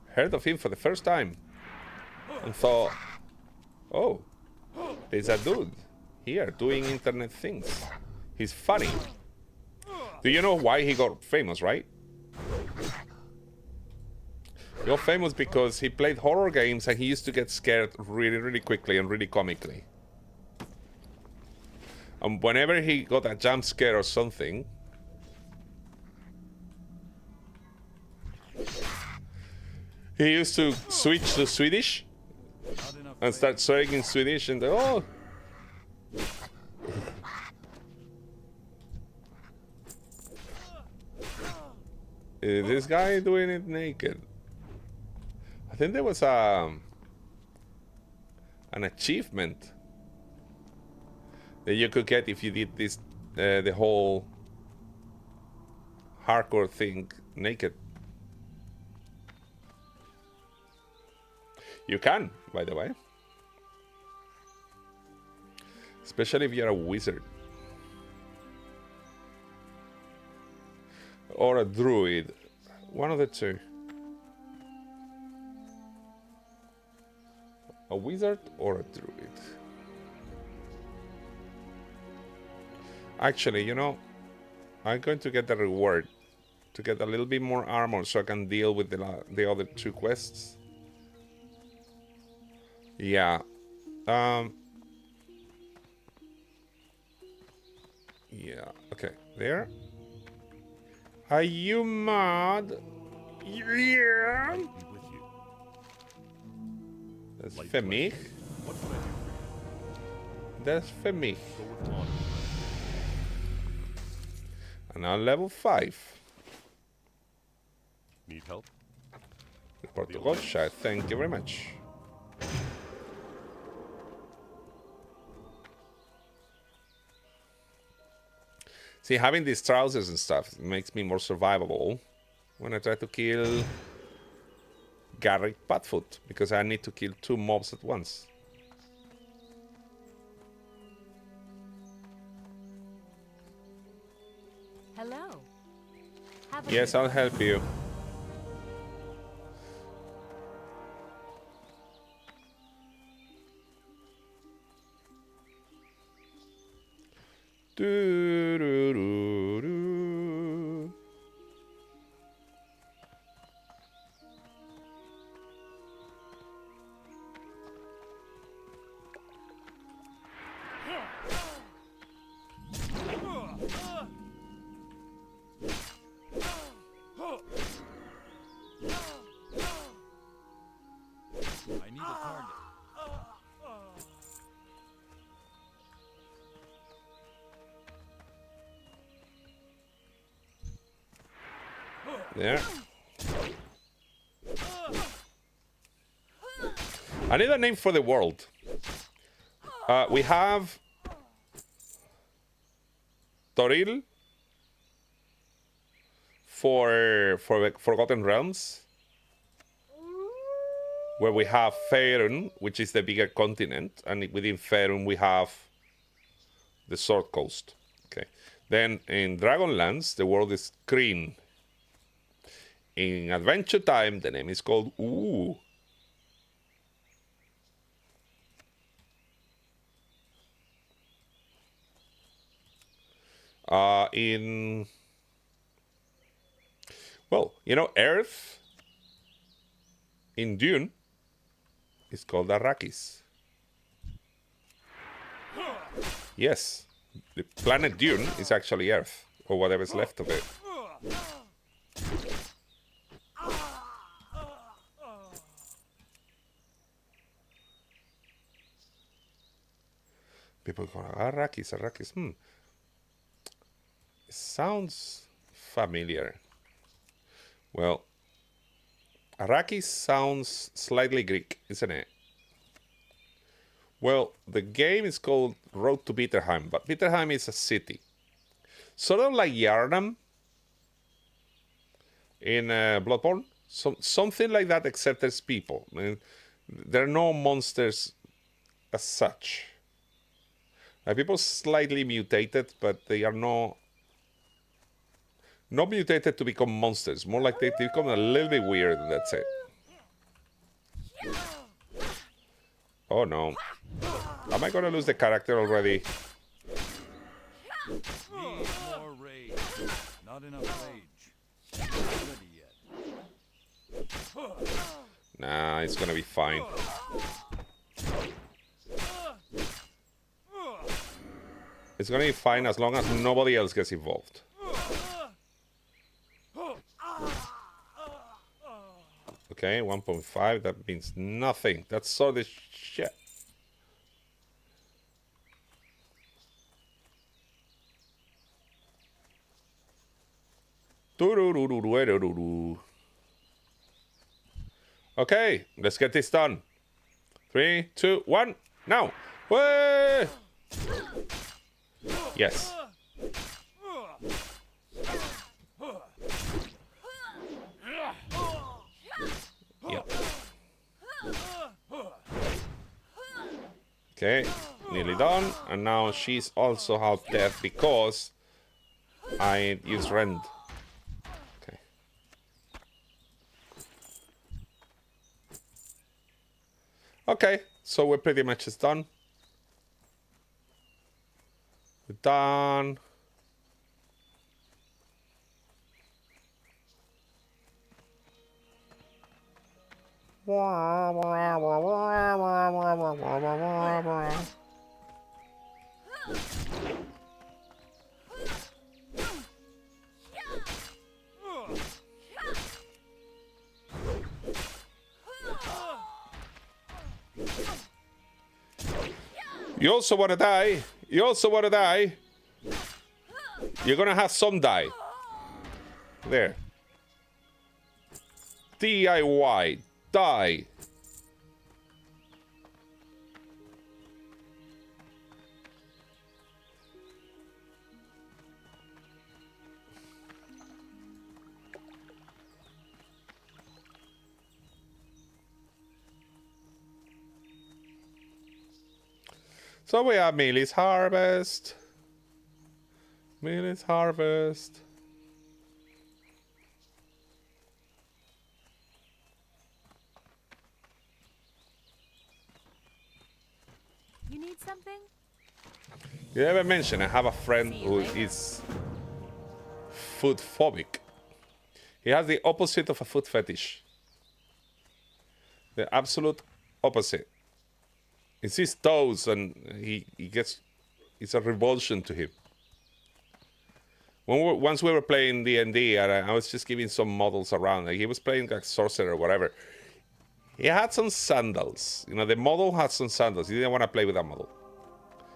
heard of him for the first time and thought, oh, there's a dude here doing internet things. He's funny. Do you know why he got famous, right? He got famous because he played horror games and he used to get scared really, really quickly and really comically. And whenever he got a jump scare or something, he used to switch to Swedish and start swearing in Swedish and oh. Is this guy doing it naked? I think there was an achievement that you could get if you did this, the whole hardcore thing naked. You can, by the way. Especially if you're a wizard. Or a druid. One of the two. A wizard or a druid. Actually, you know, I'm going to get the reward to get a little bit more armor so I can deal with the other 2 quests. Yeah. Yeah, okay. There. Are you mad? Yeah. Be with you. That's Light for me. question. What can I do for you? That's for me. Go with honor. And now level 5. Need help? Report to Godshire. Thank you very much. See, having these trousers and stuff makes me more survivable when I try to kill Garrick Padfoot, because I need to kill 2 mobs at once. Hello. Yes, I'll help you. Do, do, do, do. I need a target. There. I need a name for the world. We have Toril for Forgotten Realms, where we have Faerun, which is the bigger continent, and within Faerun we have the Sword Coast. Okay. Then in Dragonlance, the world is Kryn. In Adventure Time, the name is called Ooh. Well, you know, Earth in Dune is called Arrakis. Yes, the planet Dune is actually Earth, or whatever's left of it. People go, Arrakis, Arrakis. It sounds familiar. Well, Arrakis sounds slightly Greek, isn't it? Well, the game is called Road to Bitterheim, but Bitterheim is a city. Sort of like Yharnam in Bloodborne. Something like that, except there's people. I mean, there are no monsters as such. People slightly mutated, but they are not mutated to become monsters. More like they become a little bit weird, that's it. Oh no. Am I gonna lose the character already? Need more rage. Not enough rage. Not ready yet. Nah, it's gonna be fine. It's gonna be fine as long as nobody else gets involved. Okay, 1.5, that means nothing. That's sort of shit. Okay, let's get this done. 3, 2, 1, now! Way! Yes. Yep. Okay, nearly done. And now she's also half dead because I used rend. Okay. Okay, so we're pretty much just done. We're done. You also want to die? You also want to die? You're gonna have some die. There. DIY. Die. So we have Mealy's Harvest. Mealy's Harvest. You need something? You ever mention I have a friend who is food phobic. He has the opposite of a food fetish. The absolute opposite. He sees toes and he gets, it's a revulsion to him. Once we were playing D&D and I was just giving some models around. Like he was playing like sorcerer or whatever. He had some sandals. You know, the model had some sandals. He didn't want to play with that model.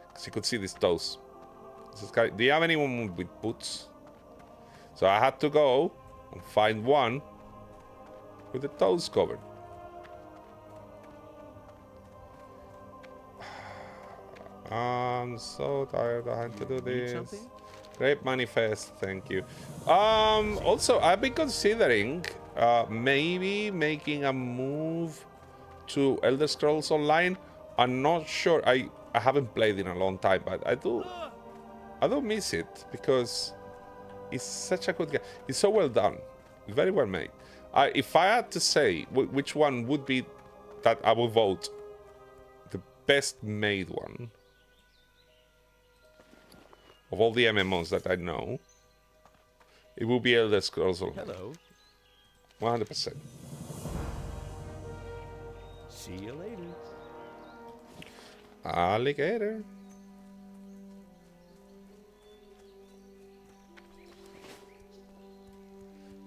Because he could see these toes. Do you have anyone with boots? So I had to go and find one with the toes covered. I'm so tired. I had to do this. Great manifest, thank you. Also, I've been considering maybe making a move to Elder Scrolls Online. I'm not sure. I haven't played in a long time, but I do miss it because it's such a good game. It's so well done, very well made. If I had to say which one would be that I would vote the best made one of all the MMOs that I know, it will be Elder Scrolls Online. Hello. 100%. See you later. Alligator.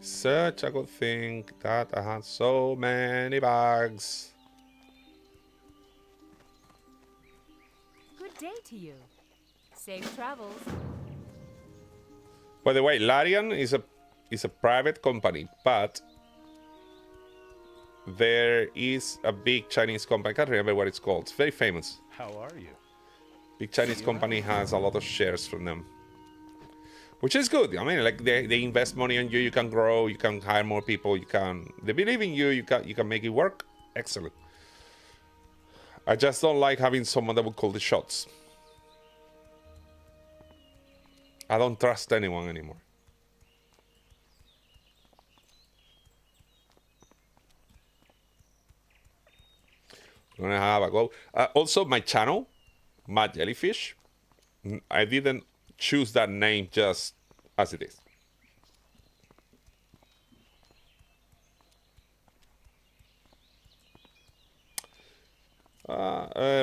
Such a good thing that I had so many bags. Good day to you. Safe travels. By the way, Larian is a private company, but there is a big Chinese company. I can't remember what it's called. It's very famous. How are you? Big Chinese company has a lot of shares from them, which is good. I mean, like they invest money on you. You can grow. You can hire more people. They believe in you. You can make it work. Excellent. I just don't like having someone that would call the shots. I don't trust anyone anymore. I'm gonna have a go. Also, my channel, Mad Jellyfish, I didn't choose that name just as it is.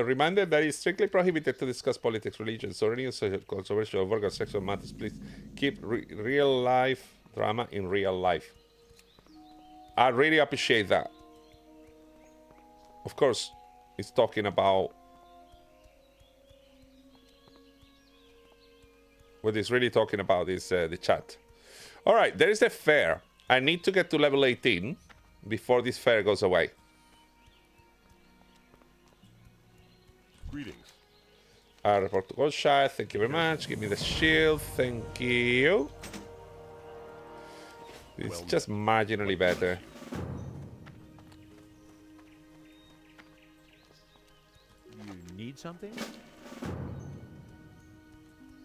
Reminder that it's strictly prohibited to discuss politics, religion, or any controversial or vulgar sexual matters. Please keep real life drama in real life. I really appreciate that. Of course, it's talking about what it's really talking about is the chat. All right, there is a fair. I need to get to level 18 before this fair goes away. Greetings. Report to Goldshire. Thank you very much. Give me the shield. Thank you. It's just marginally better. You need something?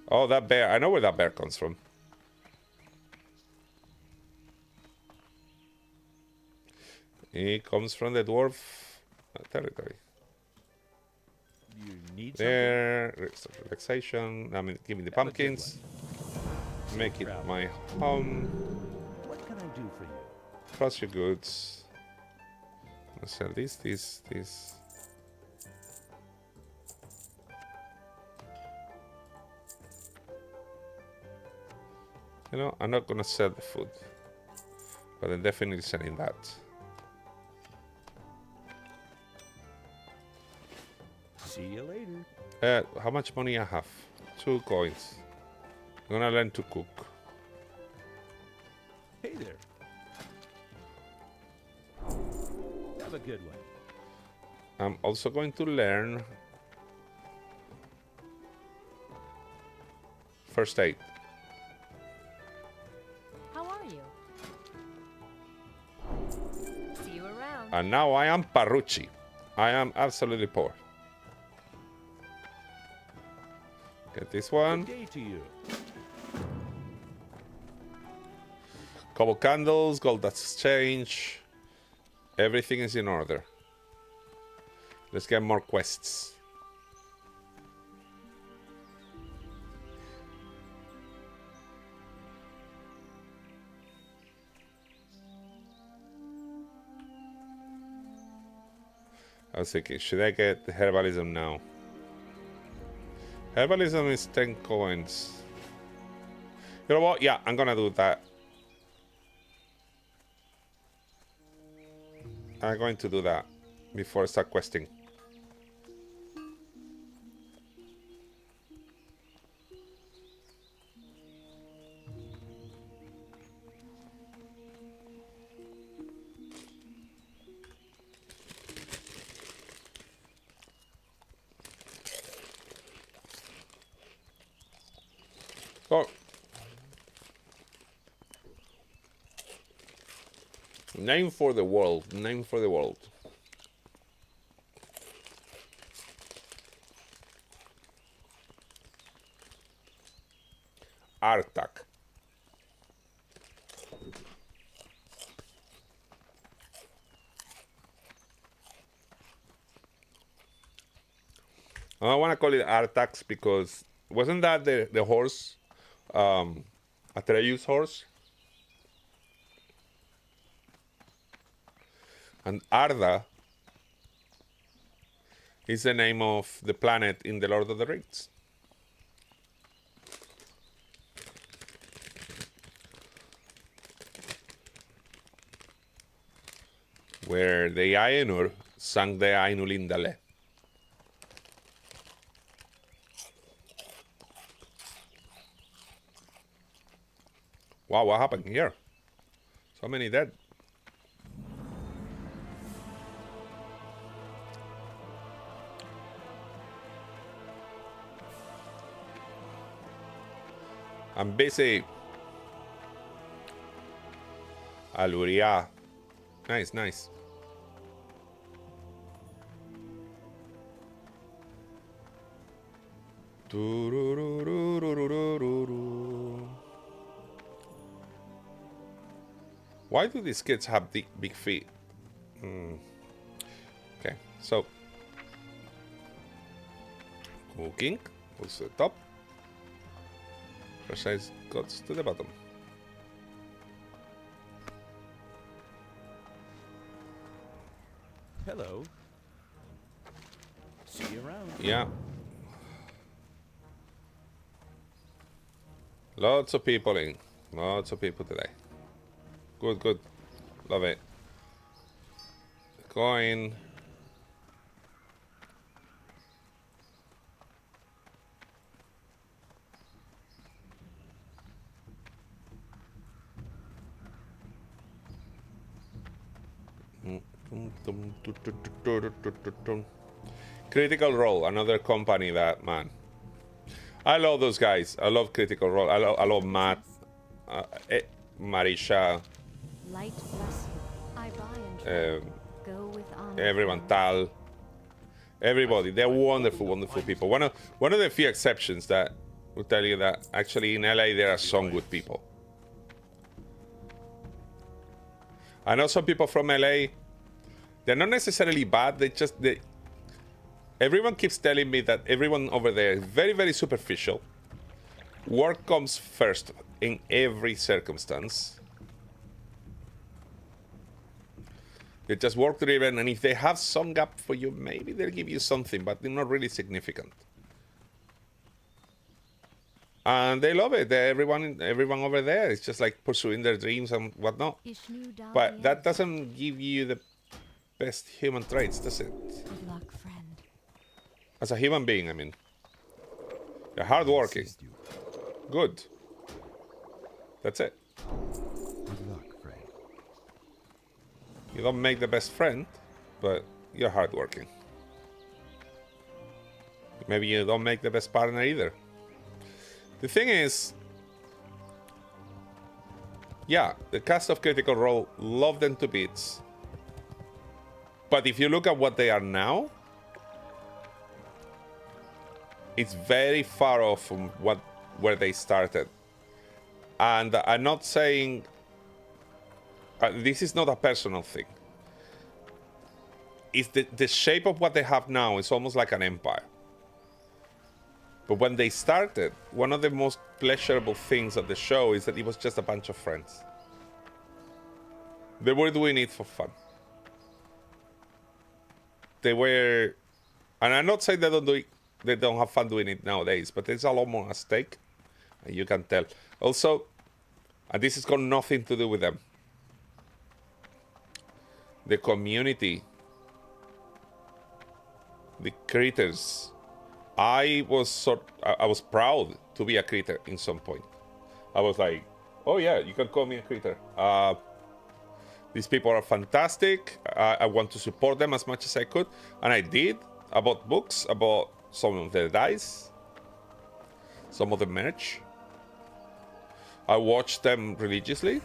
Oh, that bear. I know where that bear comes from. He comes from the dwarf territory. You need There, relaxation. I mean, give me the pumpkins. Make it my home. something? What can I do for you? Trust your goods. I'll sell this. You know, I'm not gonna sell the food, but I'm definitely selling that. See you later. How much money I have? 2 coins. I'm gonna learn to cook. Hey there. Have a good one. I'm also going to learn first aid. How are you? See you around. And now I am Parucci. I am absolutely poor. Get this one. Good day to you. Couple candles, gold exchange. Everything is in order. Let's get more quests. I was thinking, should I get the herbalism now? Herbalism is 10 coins. You know what? Yeah, I'm gonna do that. I'm going to do that before I start questing. So, name for the world. Name for the world. Artak. I want to call it Artax because wasn't that the horse, Atreus' horse? And Arda is the name of the planet in the Lord of the Rings. Where the Ainur sang the Ainulindale. Wow, what happened here? So many dead. I'm busy. Aluria. Nice, nice. Why do these kids have big feet? Okay, so cooking goes to the top. Fresh ice goes to the bottom. Hello. See you around. Yeah. Lots of people in. Lots of people today. Good, good. Love it. Coin. Critical Role, another company that, man, I love those guys. I love Critical Role. I love Matt, Marisha, Light bless you. I buy and trade. Go with honor. everyone, Tal, everybody. They're wonderful, wonderful people. One of the few exceptions that will tell you that actually in LA there are some good people. I know some people from LA. They're not necessarily bad. Everyone keeps telling me that everyone over there is very, very superficial. Work comes first in every circumstance. They're just work driven, and if they have some gap for you, maybe they'll give you something, but they're not really significant. And they love it. Everyone over there is just like pursuing their dreams and whatnot. But that doesn't give you the best human traits, does it? Good luck, friend. As a human being, I mean. You're hardworking. Good. That's it. Good luck, friend. You don't make the best friend, but you're hardworking. Maybe you don't make the best partner either. The thing is, yeah, the cast of Critical Role, love them to bits. But if you look at what they are now, it's very far off from where they started. And I'm not saying this is not a personal thing. It's the shape of what they have now is almost like an empire. But when they started, one of the most pleasurable things of the show is that it was just a bunch of friends. They were doing it for fun. They were, and I'm not saying they don't have fun doing it nowadays, but there's a lot more at stake, and you can tell. Also, and this has got nothing to do with them. The community, the creators. I was proud to be a creator in some point. I was like, oh yeah, you can call me a creator. These people are fantastic. I want to support them as much as I could. And I did. I bought books, I bought some of their dice, some of the merch. I watched them religiously.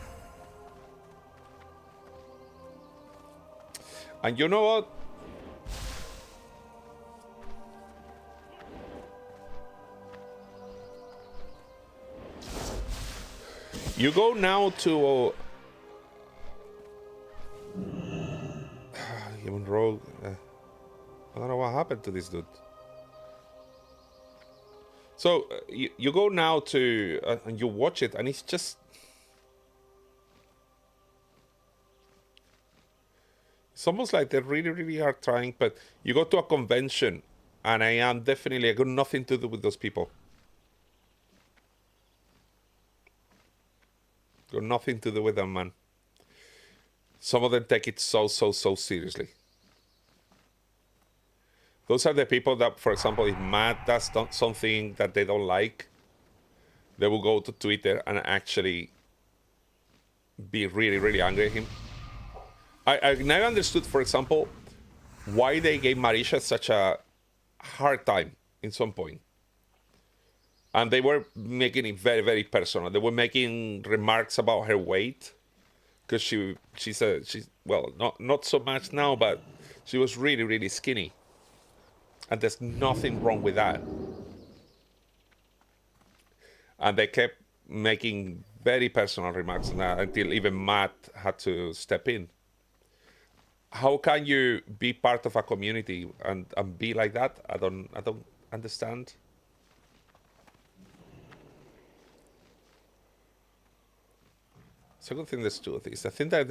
And you know what? You go now to human rogue. I don't know what happened to this dude. So you go now to and you watch it, and it's just it's almost like they really, really are trying. But you go to a convention, and I got nothing to do with those people. Got nothing to do with them, man. Some of them take it so seriously. Those are the people that, for example, if Matt does something that they don't like, they will go to Twitter and actually be really, really angry at him. I never understood, for example, why they gave Marisha such a hard time in some point. And they were making it very, very personal. They were making remarks about her weight, because she's well, not so much now, but she was really, really skinny. And there's nothing wrong with that. And they kept making very personal remarks on that until even Matt had to step in. How can you be part of a community and be like that? I don't understand. Second thing that's two of these. I think that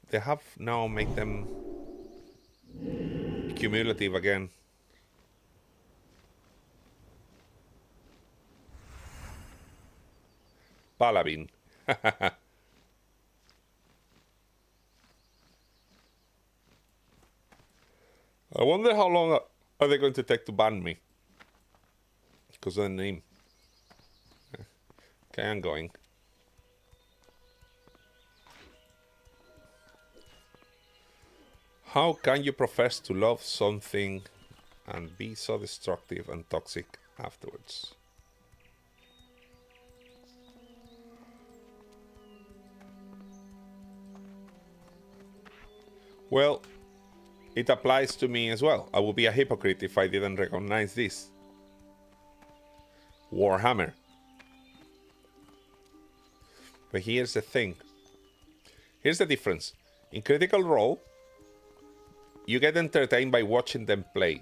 they have now made them cumulative again. Paladin. I wonder how long are they going to take to ban me? Because of the name. Okay, I'm going. How can you profess to love something and be so destructive and toxic afterwards? Well, it applies to me as well. I would be a hypocrite if I didn't recognize this. Warhammer. But here's the thing. Here's the difference. In Critical Role, you get entertained by watching them play.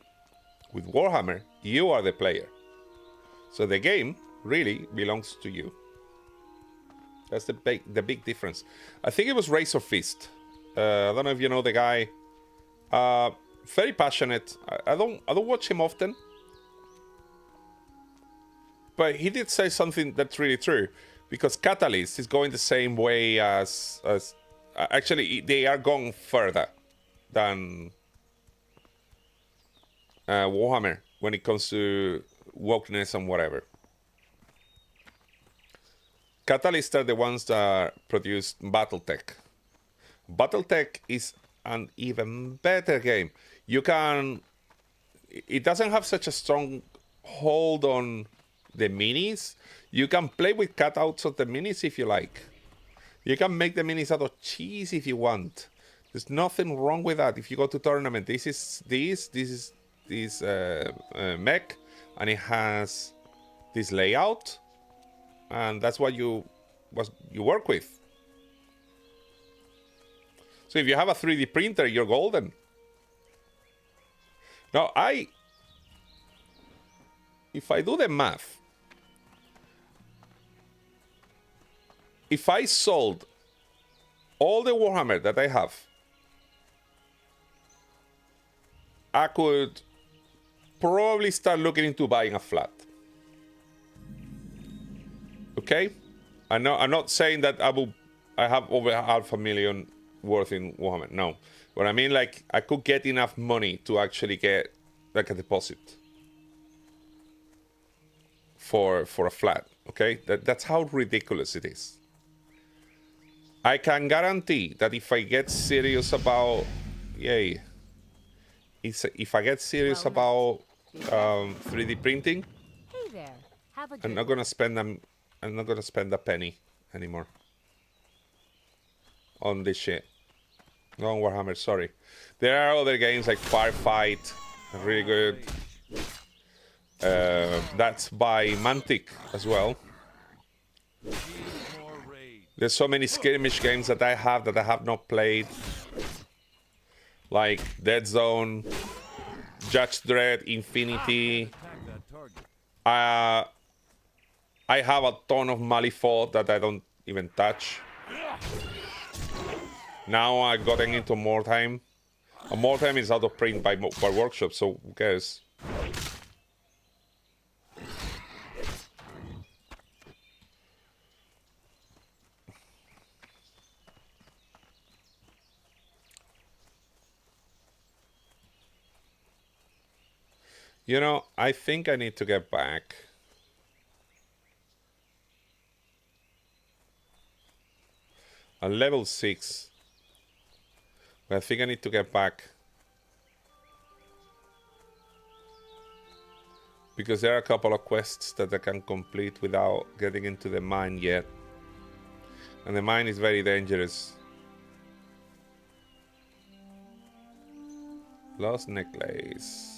With Warhammer, you are the player. So the game really belongs to you. That's the big difference. I think it was Razor Fist. I don't know if you know the guy. Very passionate. I don't watch him often. But he did say something that's really true. Because Catalyst is going the same way as actually, they are going further than Warhammer when it comes to wokeness and whatever. Catalyst are the ones that produced Battletech. Battletech is an even better game. It doesn't have such a strong hold on the minis. You can play with cutouts of the minis if you like. You can make the minis out of cheese if you want. There's nothing wrong with that. If you go to tournament, this is mech, and it has this layout, and that's what you work with. So if you have a 3D printer, you're golden. Now if I do the math, if I sold all the Warhammer that I have, I could probably start looking into buying a flat. Okay? I'm not saying that I have over $500,000 worth in Warhammer. No. But I mean, like, I could get enough money to actually get like a deposit for a flat. Okay? That's how ridiculous it is. I can guarantee that if I get serious about if I get serious about 3D printing, Hey there. Have a I'm good not gonna spend a penny anymore on this shit. No, on Warhammer, sorry. There are other games like Firefight, really good. That's by Mantic as well. There's so many skirmish games that I have not played, like Dead Zone, Judge Dredd, Infinity. I have a ton of Malifaux that I don't even touch. Now I've gotten into Mordheim. Mordheim is out of print by Workshop, so who cares? You know, I think I need to get back. On level 6. But I think I need to get back Because there are a couple of quests that I can complete without getting into the mine yet. And the mine is very dangerous. Lost necklace.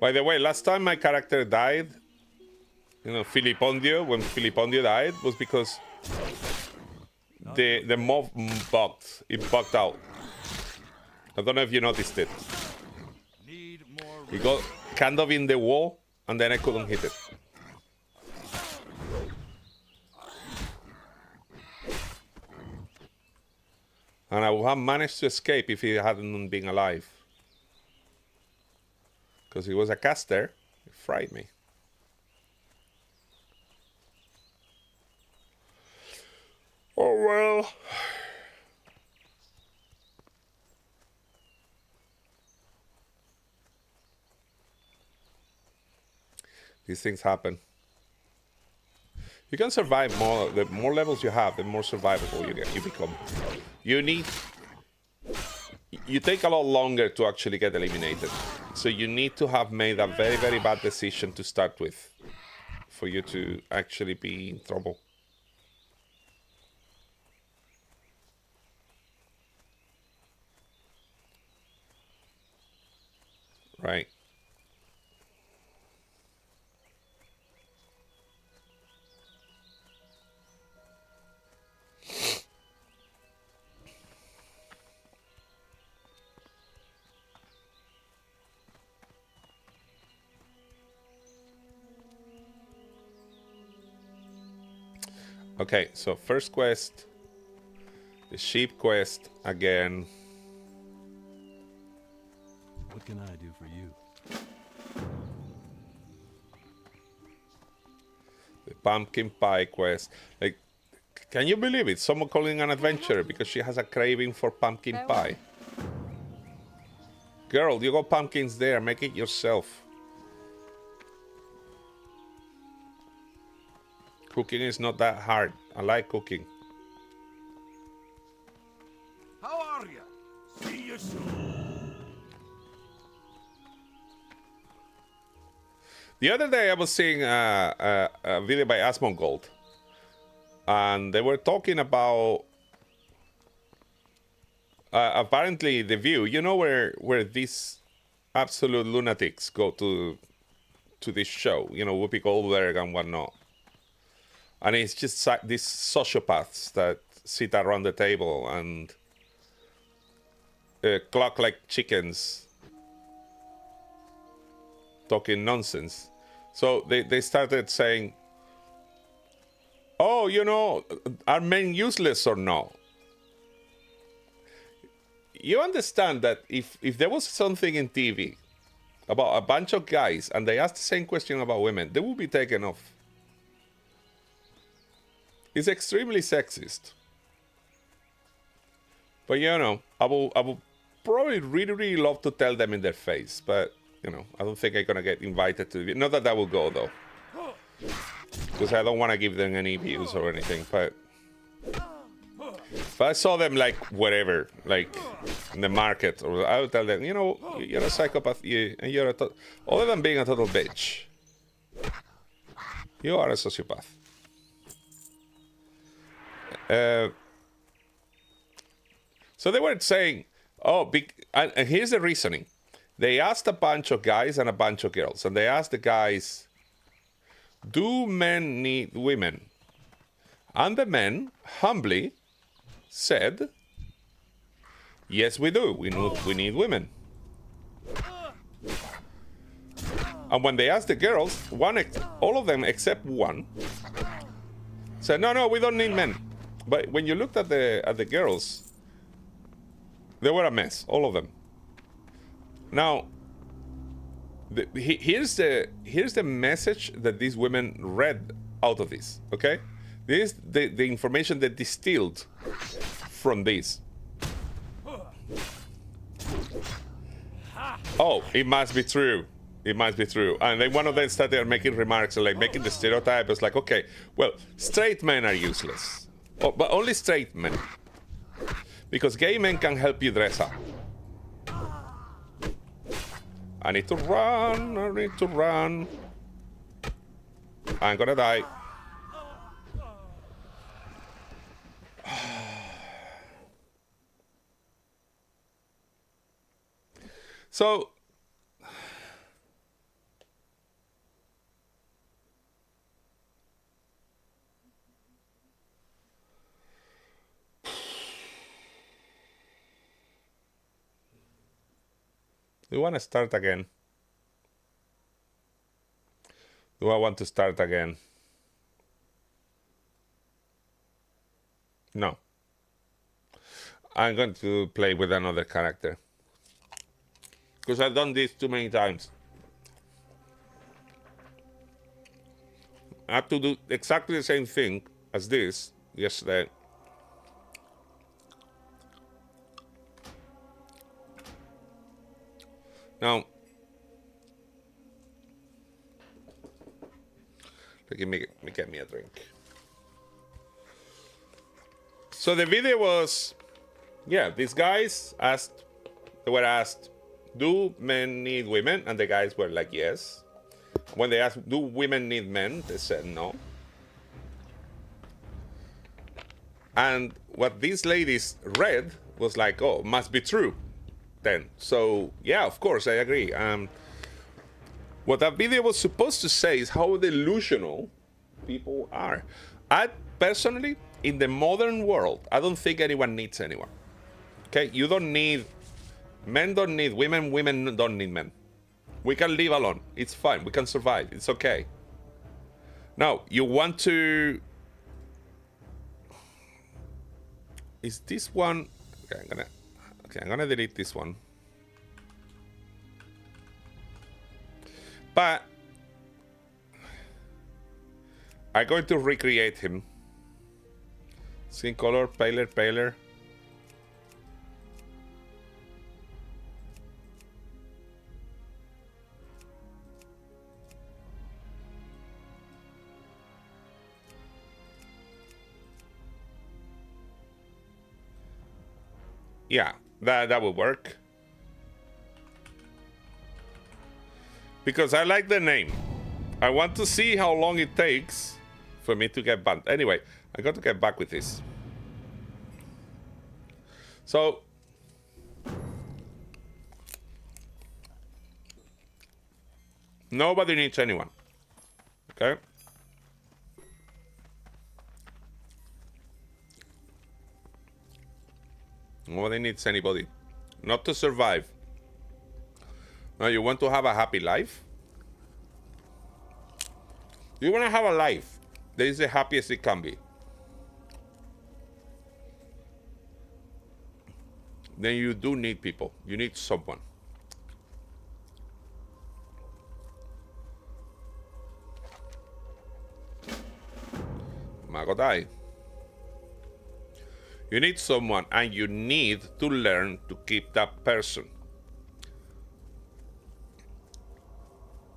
By the way, last time my character died, you know, Filipondio, when Filipondio died, was because the mob bugged. It bugged out. I don't know if you noticed it. Need more. It got kind of in the wall, and then I couldn't hit it. And I would have managed to escape if he hadn't been alive. Because he was a caster, it fried me. Oh well. These things happen. You can survive more. The more levels you have, the more survivable you become. You take a lot longer to actually get eliminated. So you need to have made a very, very bad decision to start with for you to actually be in trouble. Right. Okay, so first quest, the sheep quest again. What can I do for you? The pumpkin pie quest. Like, can you believe it? Someone calling an adventurer because she has a craving for pumpkin pie. Girl, you got pumpkins there. Make it yourself. Cooking is not that hard. I like cooking. How are you? See you soon. The other day I was seeing a video by Asmongold, and they were talking about apparently the View. You know where these absolute lunatics go to this show. You know, Whoopi Goldberg and whatnot. And it's just these sociopaths that sit around the table and cluck like chickens, talking nonsense. So they started saying, oh, you know, are men useless or no? You understand that if there was something in TV about a bunch of guys and they asked the same question about women, they would be taken off. It's extremely sexist. But you know, I will probably really love to tell them in their face, but you know, I don't think I'm gonna get invited to. Not that will go though, because I don't want to give them any views or anything. But if I saw them like whatever, like in the market, or I would tell them, you know, you're a psychopath, and you're other than being a total bitch, you are a sociopath. So they were saying, oh, and here's the reasoning. They asked a bunch of guys and a bunch of girls, and they asked the guys, do men need women? And the men humbly said, yes, we do. We need women. And when they asked the girls, all of them except one said, no, we don't need men. But when you looked at the girls, they were a mess, all of them. Now, here's the message that these women read out of this. Okay, This is the information that distilled from this. Oh, it must be true. It must be true. And then one of them started making remarks, like making the stereotype. It's like, okay, well, straight men are useless. Oh, but only straight men. Because gay men can help you dress up. I need to run. I need to run. I'm gonna die. So, do you want to start again? Do I want to start again? No. I'm going to play with another character. Because I've done this too many times. I have to do exactly the same thing as this yesterday. Now, get me a drink. So the video was, yeah, these guys were asked, do men need women? And the guys were like, yes. When they asked, do women need men? They said no. And what these ladies read was like, oh, must be true then. So, yeah, of course, I agree. What that video was supposed to say is how delusional people are. I personally, in the modern world, I don't think anyone needs anyone. Okay? You don't need... Men don't need women, women don't need men. We can live alone. It's fine. We can survive. It's okay. Now, you want to... Is this one... Okay, I'm gonna delete this one. But I'm going to recreate him. Skin color, paler. Yeah, that will work. Because I like the name. I want to see how long it takes for me to get banned. Anyway, I got to get back with this. So, nobody needs anyone. Okay? Nobody needs anybody. Not to survive. No, you want to have a happy life? You want to have a life that is the happiest it can be. Then you do need people. You need someone. Magodai. You need someone, and you need to learn to keep that person.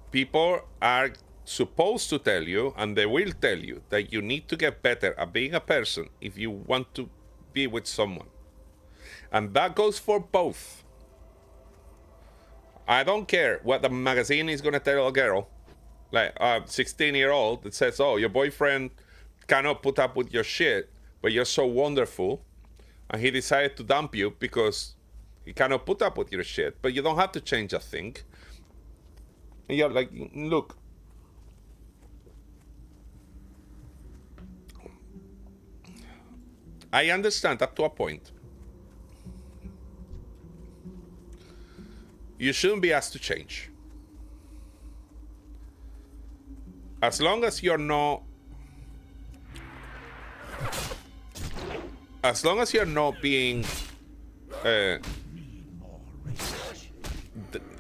People are supposed to tell you, and they will tell you, that you need to get better at being a person if you want to be with someone. And that goes for both. I don't care what the magazine is going to tell a girl, like a 16-year-old that says, oh, your boyfriend cannot put up with your shit, but you're so wonderful, and he decided to dump you because he cannot put up with your shit, but you don't have to change a thing. And you're like, look, I understand up to a point. You shouldn't be asked to change. As long as you're not being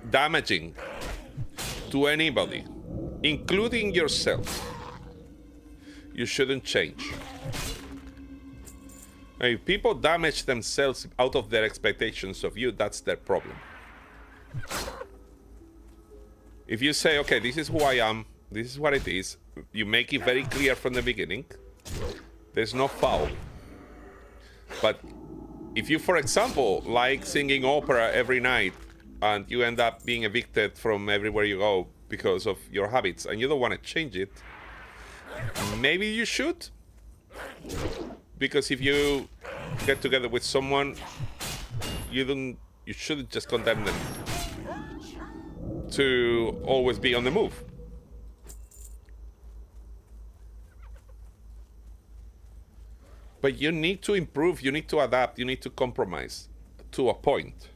damaging to anybody, including yourself. you shouldn't change. And if people damage themselves out of their expectations of you, that's their problem. If you say, okay, this is who I am, this is what it is, you make it very clear from the beginning, there's no foul. But if you, for example, like singing opera every night and you end up being evicted from everywhere you go because of your habits and you don't want to change it, maybe you should. Because if you get together with someone, you shouldn't just condemn them to always be on the move. But you need to improve, you need to adapt, you need to compromise to a point.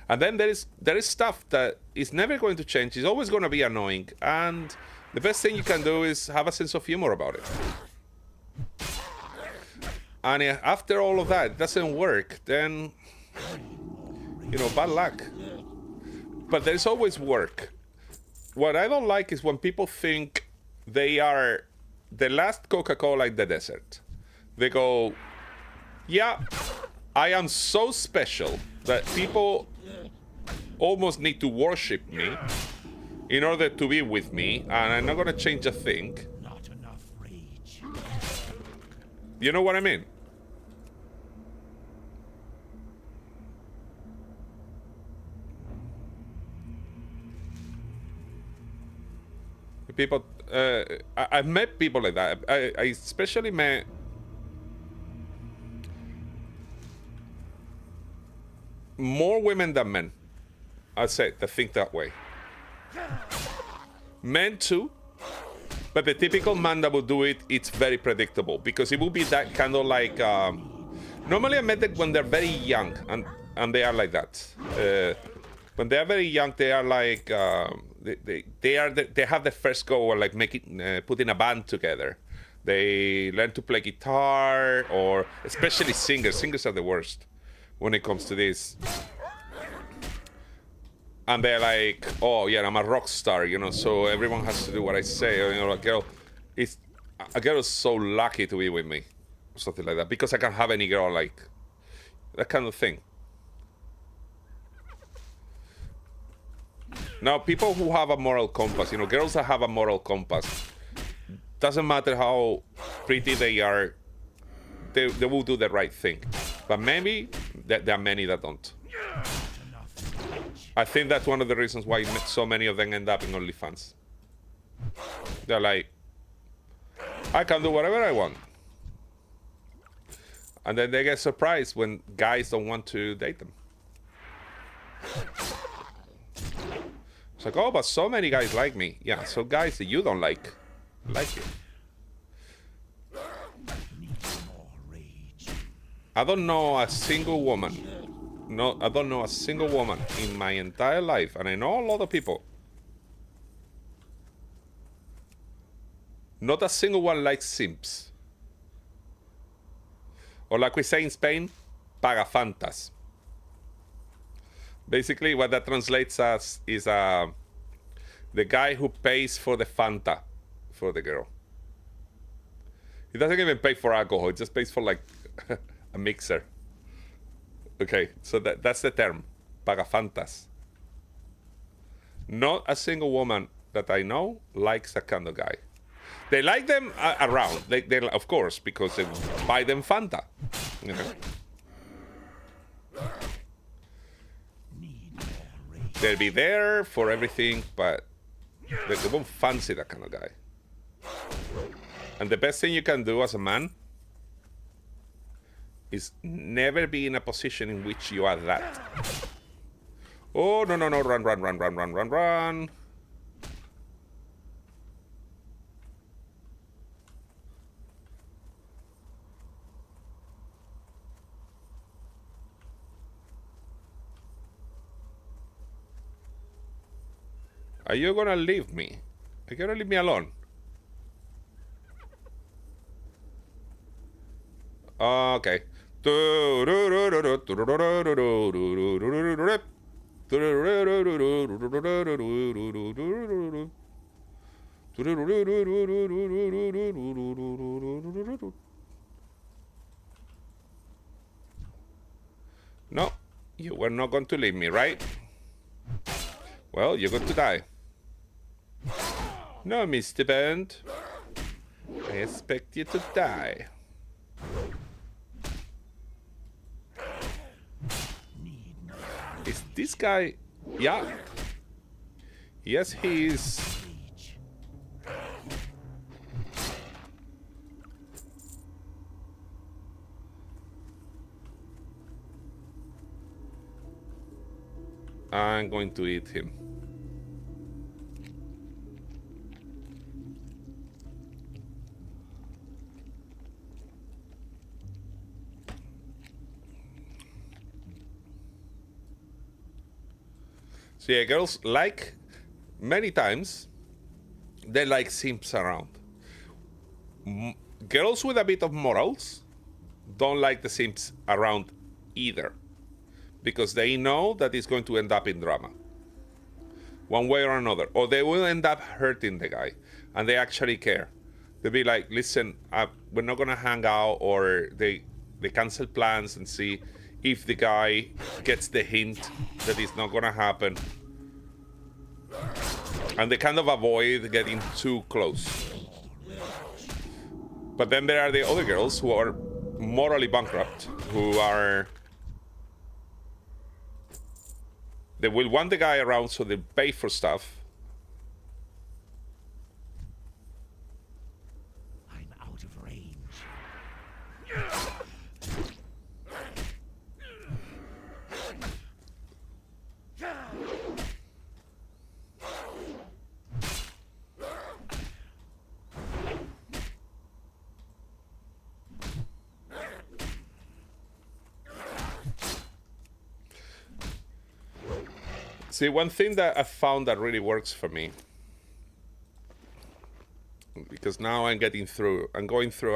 And then there is stuff that is never going to change, it's always going to be annoying, and the best thing you can do is have a sense of humor about it. And after all of that, it doesn't work, then, you know, bad luck. But there's always work. What I don't like is when people think they are the last Coca-Cola in the desert. They go, yeah, I am so special that people almost need to worship me in order to be with me, and I'm not going to change a thing. Not enough rage. You know what I mean? People, I've met people like that. I especially met more women than men, I say, that think that way. Men too, but the typical man that would do it, it's very predictable, because it will be that kind of like, normally I met it when they're very young, and they are like that. When they are very young, they are like, they have the first go or like putting a band together. They learn to play guitar, or especially singers. Singers are the worst when it comes to this. And they're like, oh yeah, I'm a rock star, you know, so everyone has to do what I say. Or, you know, a girl is so lucky to be with me, or something like that, because I can't have any girl, like that kind of thing. Now, people who have a moral compass, you know, girls that have a moral compass, doesn't matter how pretty they are, they will do the right thing. But maybe there are many that don't. I think that's one of the reasons why so many of them end up in OnlyFans. They're like, I can do whatever I want. And then they get surprised when guys don't want to date them. It's like, oh, but so many guys like me. Yeah, so guys that you don't like you. I don't know a single woman. No, I don't know a single woman in my entire life, and I know a lot of people. Not a single one likes simps. Or like we say in Spain, pagafantas. Basically, what that translates as is the guy who pays for the Fanta for the girl. He doesn't even pay for alcohol, he just pays for like a mixer. Okay, so that's the term, pagafantas. Not a single woman that I know likes that kind of guy. They like them around, they of course, because they buy them Fanta, you know. They'll be there for everything, but they won't fancy that kind of guy. And the best thing you can do as a man is never be in a position in which you are that. Oh, no, run. Are you gonna leave me? Are you gonna leave me alone? Okay. No, you were not going to leave me, right? Well, you're going to die. No, Mr. Band. I expect you to die. Is this guy... Yeah. Yes, he is. I'm going to eat him. So yeah, girls like, many times, they like simps around. Girls with a bit of morals don't like the simps around either, because they know that it's going to end up in drama, one way or another, or they will end up hurting the guy, and they actually care. They'll be like, listen, we're not gonna hang out, or they cancel plans and see if the guy gets the hint that it's not gonna happen. And they kind of avoid getting too close. But then there are the other girls who are morally bankrupt, who are... They will want the guy around, so they pay for stuff. I'm out of range. See, one thing that I found that really works for me, because now I'm going through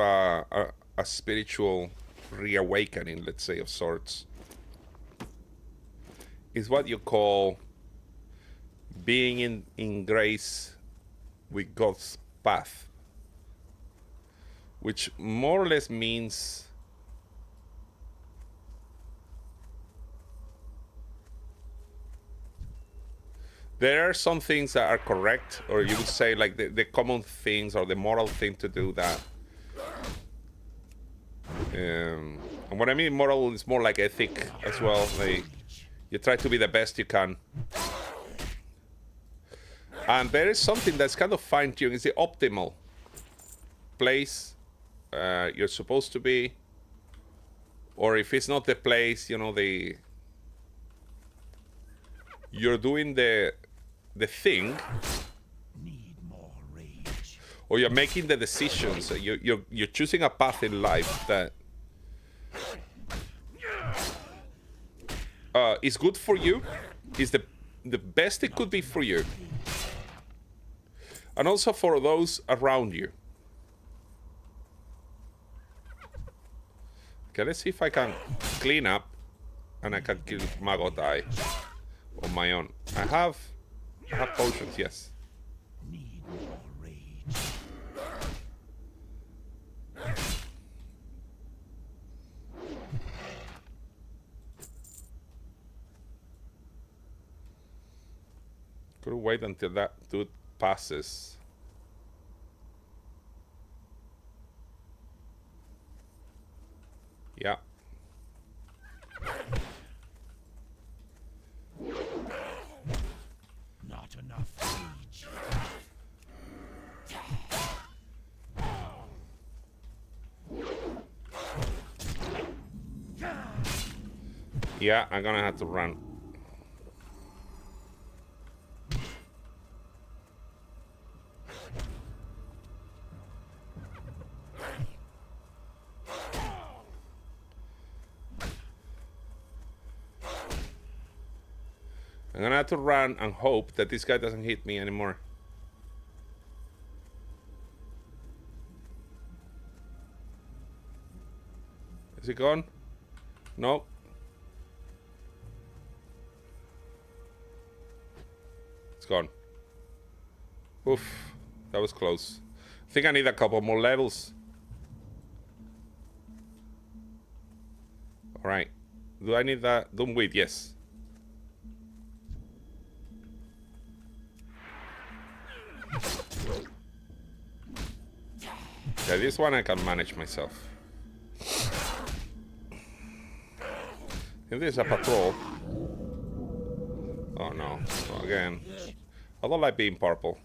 a spiritual reawakening, let's say, of sorts, is what you call being in grace with God's path, which more or less means there are some things that are correct, or you would say like the common things or the moral thing to do that. And what I mean moral is more like ethic as well. Like you try to be the best you can. And there is something that's kind of fine-tuned. It's the optimal place you're supposed to be. Or if it's not the place, you know, you're doing the thing, Need more rage. or you're making the decisions. You're choosing a path in life that is good for you, is the best it could be for you, and also for those around you. Okay, let's see if I can clean up and I can kill Magotai on my own. I have potions, yes. Need more rage. Could wait until that dude passes. Yeah. Not enough rage. Yeah, I'm gonna have to run. I'm gonna have to run and hope that this guy doesn't hit me anymore. Is he gone? No. It's gone. Oof. That was close. I think I need a couple more levels. Alright. Do I need that? Don't wait, yes. Yeah, this one I can manage myself. If there's a patrol. Oh no. So again. I don't like being purple.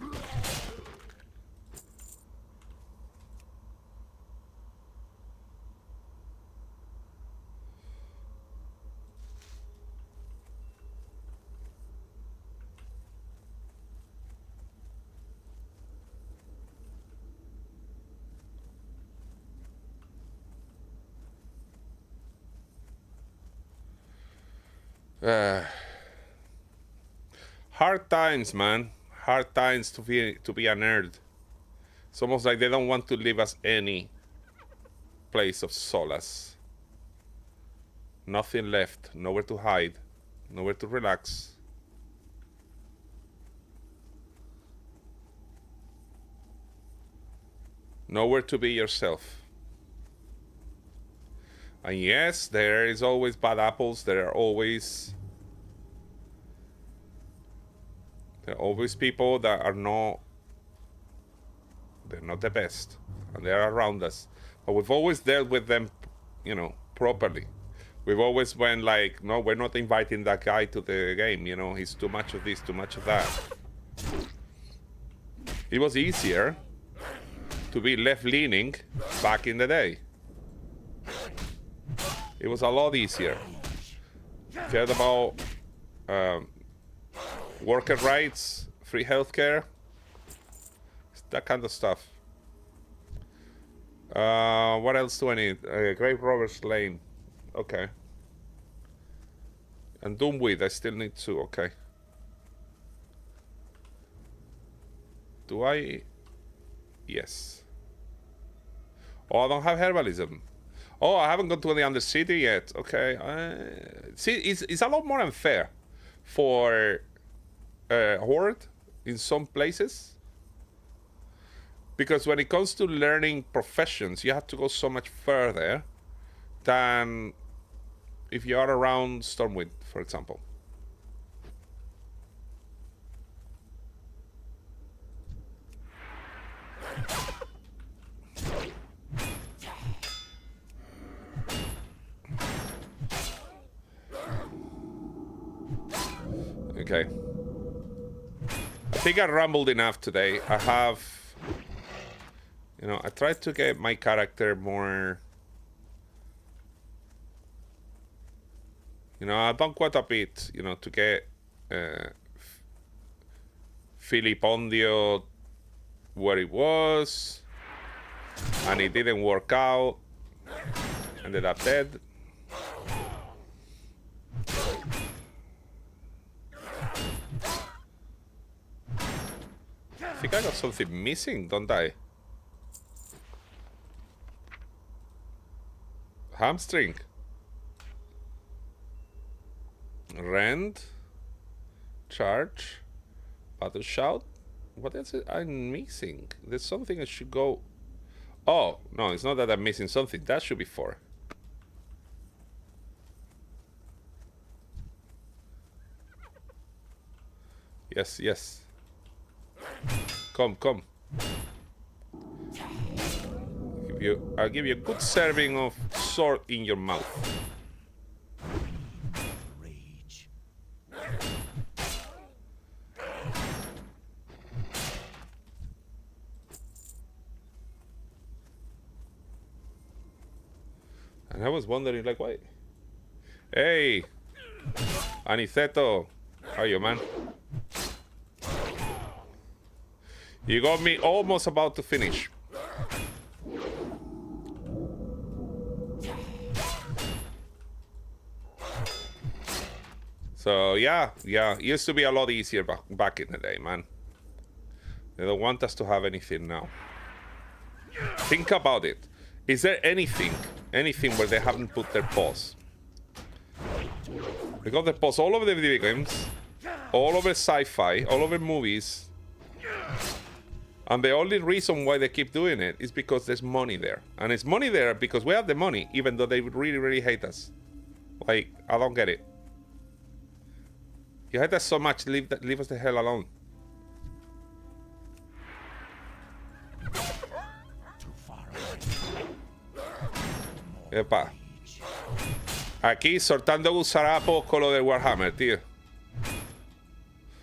Hard times, man. Hard times to be a nerd. It's almost like they don't want to leave us any place of solace. Nothing left. Nowhere to hide. Nowhere to relax. Nowhere to be yourself. And yes, there is always bad apples. There are always people that are not, they're not the best, and they're around us. But we've always dealt with them, you know, properly. We've always went like, no, we're not inviting that guy to the game, you know, he's too much of this, too much of that. It was easier to be left-leaning back in the day. It was a lot easier. Cared about worker rights, free healthcare, that kind of stuff. What else do I need? Grave Robbers Lane. Okay. And Doomweed, I still need to. Okay. Do I? Yes. Oh, I don't have herbalism. Oh, I haven't gone to the Undercity yet. Okay. See, it's a lot more unfair for Horde in some places. Because when it comes to learning professions, you have to go so much further than if you are around Stormwind, for example. Okay. I think I rambled enough today. I have, you know, I tried to get my character more, you know, I've done quite a bit, you know, to get Filipondio where it was, and it didn't work out. Ended up dead. I think I got something missing, don't I? Hamstring. Rend. Charge. Battle shout. What is it I'm missing? There's something I should go. Oh, no, it's not that I'm missing something. That should be 4. Yes, yes. Come, come. I'll give you a good serving of sword in your mouth. Rage. And I was wondering, like, why? Hey, Aniceto, how are you, man? You got me almost about to finish. So yeah, it used to be a lot easier back in the day, man. They don't want us to have anything now. Think about it. Is there anything where they haven't put their paws? They got their paws all over the video games, all over sci-fi, all over movies. And the only reason why they keep doing it is because there's money there. And it's money there because we have the money, even though they really, really hate us. Like, I don't get it. You hate us so much, leave us the hell alone. Epa. Aquí soltando gusarapos con lo del Warhammer, tío.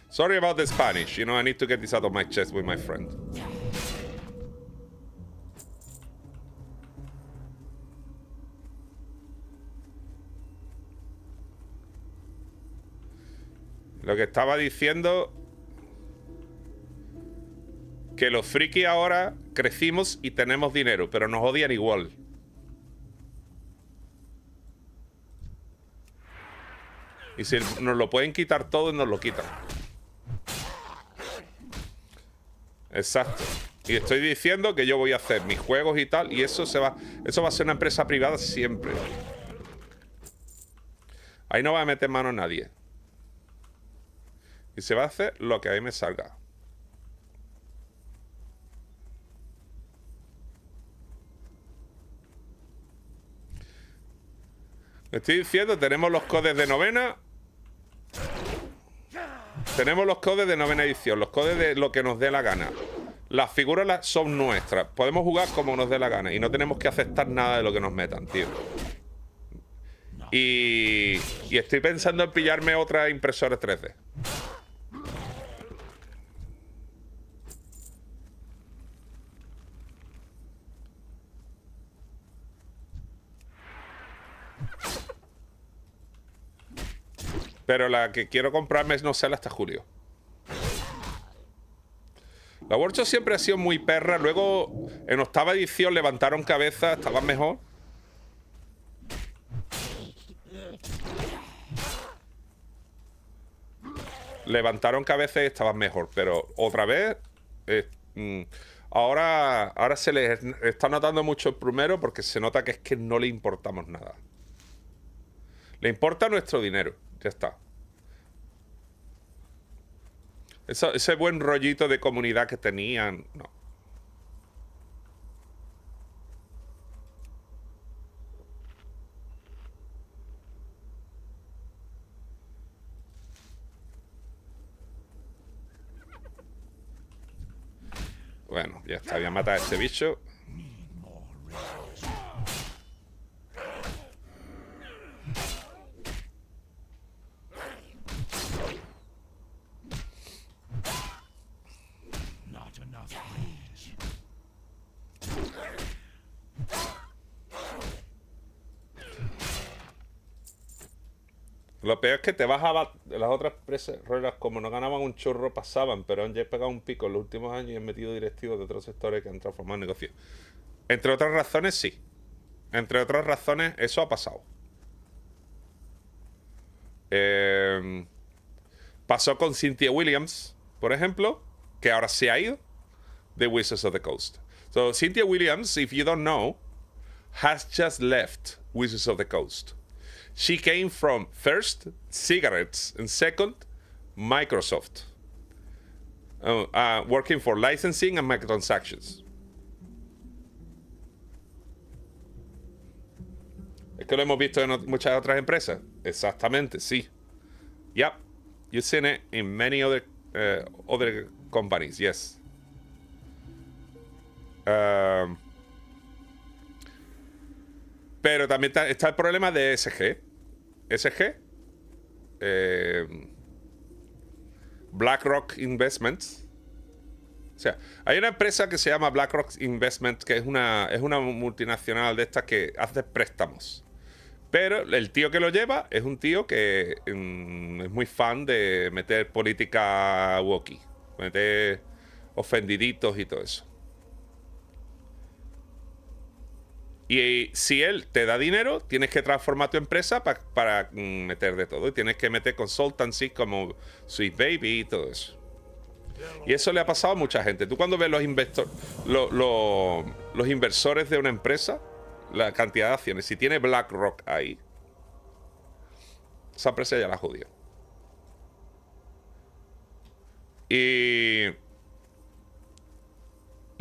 Sorry about the Spanish. You know, I need to get this out of my chest with my friend. Lo que estaba diciendo... Que los frikis ahora crecimos y tenemos dinero, pero nos odian igual. Y si nos lo pueden quitar todo, nos lo quitan. Exacto. Y estoy diciendo que yo voy a hacer mis juegos y tal, y eso va a ser una empresa privada siempre. Ahí no va a meter mano nadie. Y se va a hacer lo que a mí me salga. Estoy diciendo, tenemos los codes de novena. Tenemos los codes de novena edición, los codes de lo que nos dé la gana. Las figuras son nuestras. Podemos jugar como nos dé la gana y no tenemos que aceptar nada de lo que nos metan, tío. Y estoy pensando en pillarme otra impresora 3D. Pero la que quiero comprarme no sale hasta julio. La workshop siempre ha sido muy perra. Luego, en octava edición, levantaron cabeza. Estaban mejor. Levantaron cabeza y estaban mejor. Pero otra vez... ahora se les está notando mucho el primero porque se nota que es que no le importamos nada. Le importa nuestro dinero. Ya está. Ese buen rollito de comunidad que tenían, no. Bueno, ya está. Voy a matar a este bicho. Lo peor es que te vas a... Las otras ruedas, como no ganaban un churro, pasaban, pero han pegado un pico en los últimos años y han metido directivos de otros sectores que han transformado en negocios. Entre otras razones, sí. Entre otras razones, eso ha pasado. Pasó con Cynthia Williams, por ejemplo, que ahora se ha ido de Wizards of the Coast. So, Cynthia Williams, if you don't know, has just left Wizards of the Coast. She came from first cigarettes and second Microsoft, working for licensing and microtransactions. Es que lo hemos visto en muchas otras empresas. Exactamente, sí. Yep, you've seen it in many other companies. Yes. Pero también está el problema de SG. SG. BlackRock Investments. O sea, hay una empresa que se llama BlackRock Investments, que es una multinacional de estas que hace préstamos. Pero el tío que lo lleva es un tío que es muy fan de meter política woke, meter ofendiditos y todo eso. Y si él te da dinero, tienes que transformar tu empresa para meter de todo. Y tienes que meter consultancy como Sweet Baby y todo eso. Y eso le ha pasado a mucha gente. Tú cuando ves los inversores de una empresa, la cantidad de acciones, si tiene BlackRock ahí, esa empresa ya la jodió.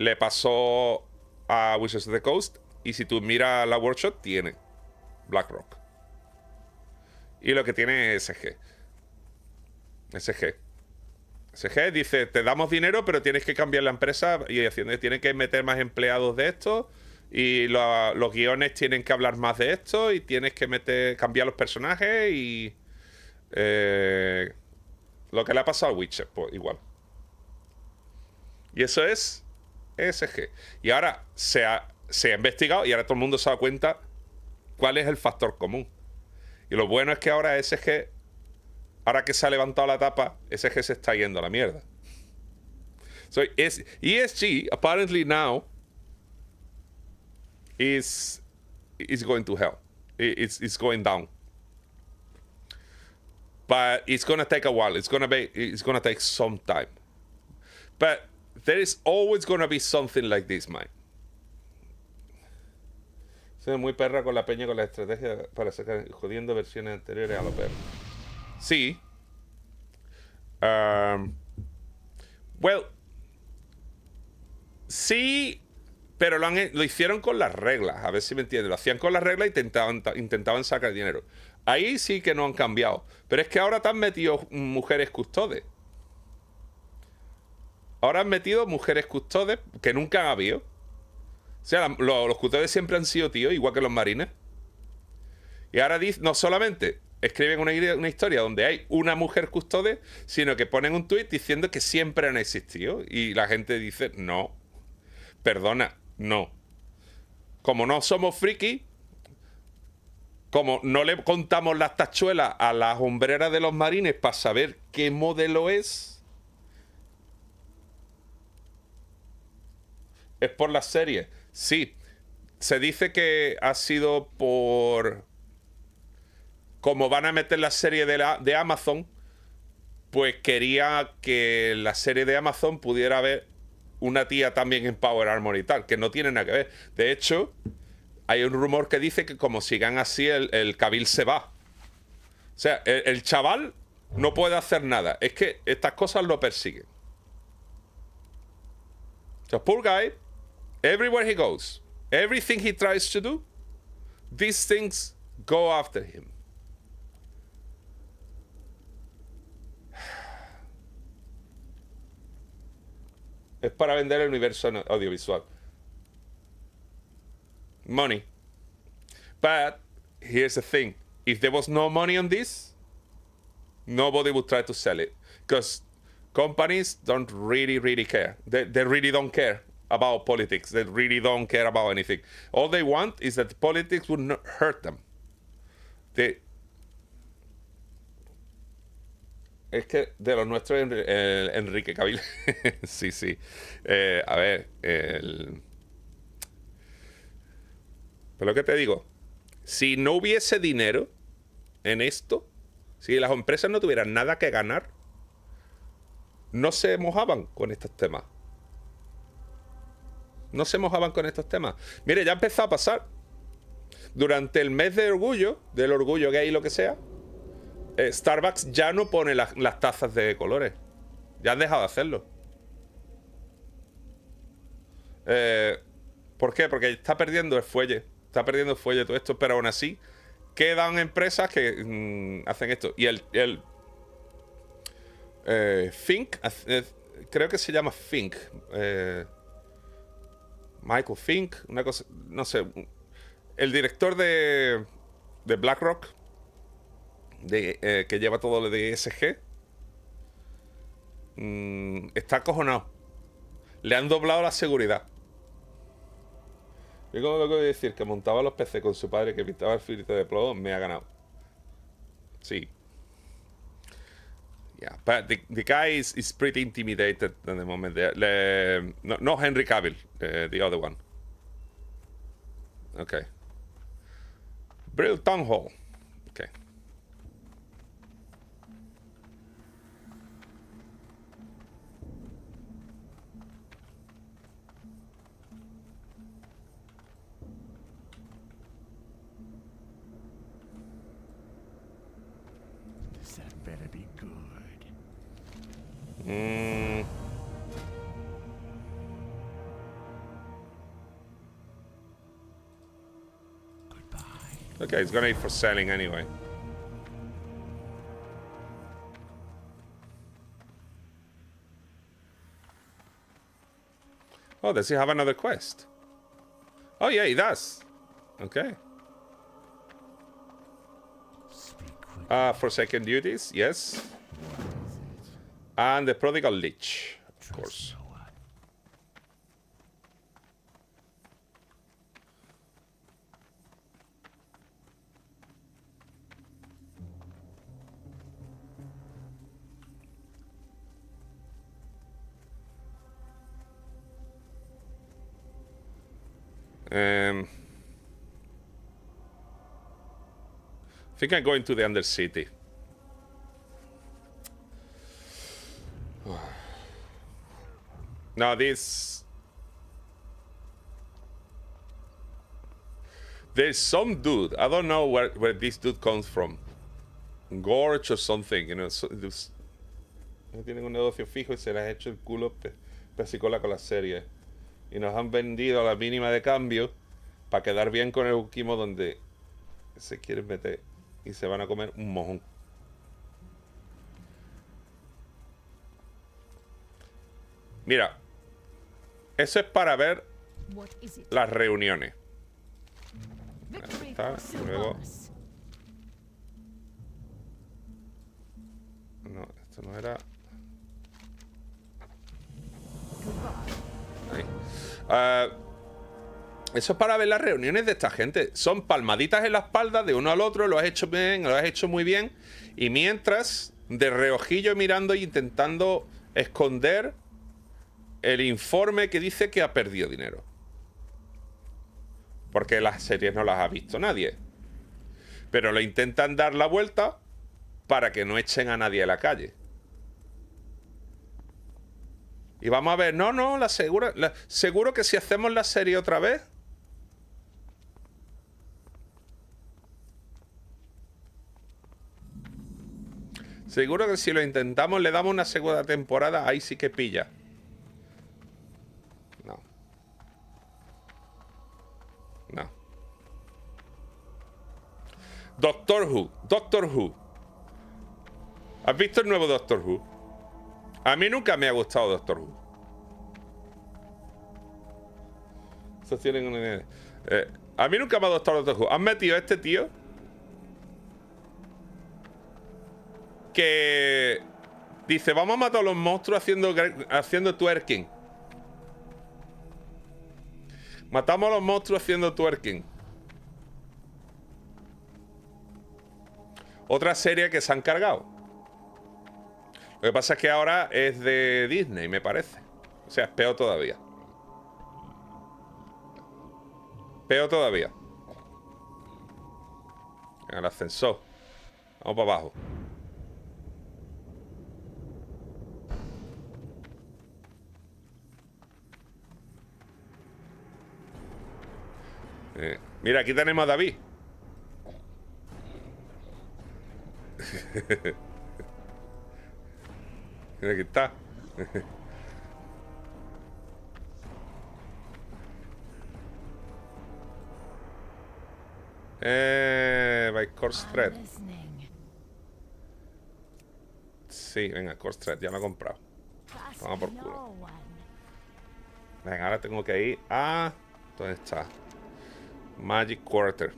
le pasó a Wizards of the Coast. Y si tú miras la workshop, tiene BlackRock. Y lo que tiene es SG. SG dice, te damos dinero, pero tienes que cambiar la empresa y tienen que meter más empleados de esto. Y los guiones tienen que hablar más de esto. Y tienes que cambiar los personajes. Y lo que le ha pasado a Witcher, pues igual. Y eso es SG. Y ahora se ha investigado y ahora todo el mundo se da cuenta cuál es el factor común. Y lo bueno es que ahora SG, ahora que se ha levantado la tapa, SG se está yendo a la mierda. So ESG apparently now is going to hell. It's going down. But it's gonna take a while. It's gonna take some time. But there is always gonna be something like this, man. Soy muy perra con la peña con la estrategia para sacar jodiendo versiones anteriores a los perros. Sí. Well. Sí. Pero lo hicieron con las reglas. A ver si me entiendes. Lo hacían con las reglas e intentaban sacar dinero. Ahí sí que no han cambiado. Pero es que ahora te han metido mujeres custodes. Ahora han metido mujeres custodes que nunca han habido. O sea, los custodes siempre han sido tíos, igual que los marines. Y ahora no solamente escriben una historia donde hay una mujer custode, sino que ponen un tuit diciendo que siempre han existido. Y la gente dice, no. Perdona, no. Como no somos friki, como no le contamos las tachuelas a las hombreras de los marines para saber qué modelo es por la serie. Sí, se dice que ha sido por... Como van a meter la serie de Amazon, pues quería que la serie de Amazon pudiera haber una tía también en Power Armor y tal, que no tiene nada que ver. De hecho, hay un rumor que dice que como sigan así, el Cabil se va. O sea, el chaval no puede hacer nada. Es que estas cosas lo persiguen. So, poor guy, everywhere he goes, everything he tries to do, these things go after him. Es para vender el universo audiovisual. Money. But here's the thing. If there was no money on this, nobody would try to sell it. Because companies don't really care. They really don't care about politics. They really don't care about anything. All they want is that politics would not hurt them. Es que de los nuestros Enrique Cavill. Sí. A ver, Pero lo que te digo, si no hubiese dinero en esto, si las empresas no tuvieran nada que ganar, no se mojaban con estos temas. No se mojaban con estos temas. Mire, ya empezó a pasar. Durante el mes del orgullo gay, lo que sea, Starbucks ya no pone las tazas de colores. Ya han dejado de hacerlo. ¿Por qué? Porque está perdiendo el fuelle. Está perdiendo el fuelle todo esto. Pero aún así, quedan empresas que hacen esto. Y Fink, creo que se llama Fink. Michael Fink, una cosa, no sé. El director de BlackRock, que lleva todo lo de ESG, está acojonado. Le han doblado la seguridad. Yo como lo que voy a decir, que montaba los PC con su padre, que pintaba el filtro de plomo, me ha ganado. Sí. Yeah, but the guy is pretty intimidated at the moment. No Henry Cavill, the other one. Okay. Brill Town Hall. Okay. That better be good. Okay, it's gonna be for selling anyway. Oh, does he have another quest? Oh yeah, he does. Okay. Forsaken duties, yes. And the prodigal lich, of course. I think I'm going to the Undercity. Now this... There's some dude, I don't know where this dude comes from. Gorge or something, you know. No tienen un negocio fijo y se les ha hecho el culo pesicola con la serie. Y nos han vendido a la mínima de cambio para quedar bien con el Ukimo donde se quieren meter y se van a comer un mojón. Mira, eso es para ver las reuniones. Ahí está, luego... No, esto no era... Ahí. Eso es para ver las reuniones de esta gente. Son palmaditas en la espalda de uno al otro. Lo has hecho bien, lo has hecho muy bien. Y mientras, de reojillo mirando e intentando esconder el informe que dice que ha perdido dinero. Porque las series no las ha visto nadie. Pero lo intentan dar la vuelta para que no echen a nadie a la calle. Y vamos a ver, no, seguro que si hacemos la serie otra vez... Seguro que si lo intentamos, le damos una segunda temporada, ahí sí que pilla. No. No. Doctor Who. ¿Has visto el nuevo Doctor Who? A mí nunca me ha gustado Doctor Who. Eso tienen una idea. A mí nunca me ha gustado Doctor Who. Han metido a este tío que dice, vamos a matar a los monstruos haciendo twerking. Matamos a los monstruos haciendo twerking. Otra serie que se han cargado. Lo que pasa es que ahora es de Disney, me parece. O sea, es peor todavía. Peor todavía. En el ascensor. Vamos para abajo. Mira, aquí tenemos a David. Mira, aquí está. By Course Thread. Sí, venga, Course Thread, ya lo he comprado. Vamos por culo. Venga, ahora tengo que ir a... ¿Dónde está? Magic Quarter.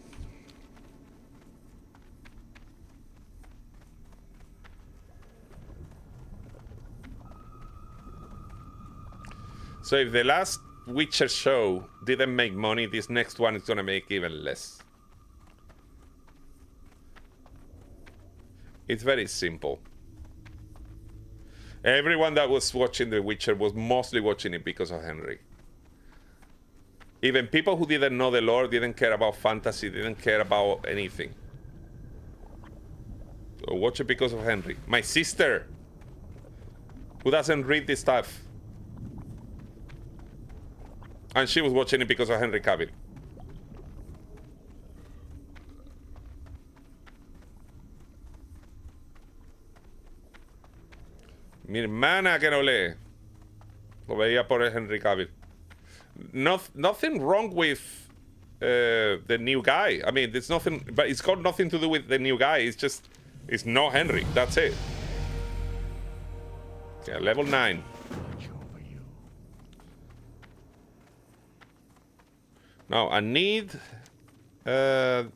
So if the last Witcher show didn't make money, this next one is gonna make even less. It's very simple. Everyone that was watching The Witcher was mostly watching it because of Henry. Even people who didn't know the lore, didn't care about fantasy, didn't care about anything. So watch it because of Henry. My sister, who doesn't read this stuff. And she was watching it because of Henry Cavill. Mi hermana que no lee. Lo veía por Henry Cavill. Nothing wrong with the new guy. I mean, there's nothing, but it's got nothing to do with the new guy. It's just, it's not Henry. That's it. Yeah, level 9. Now I need to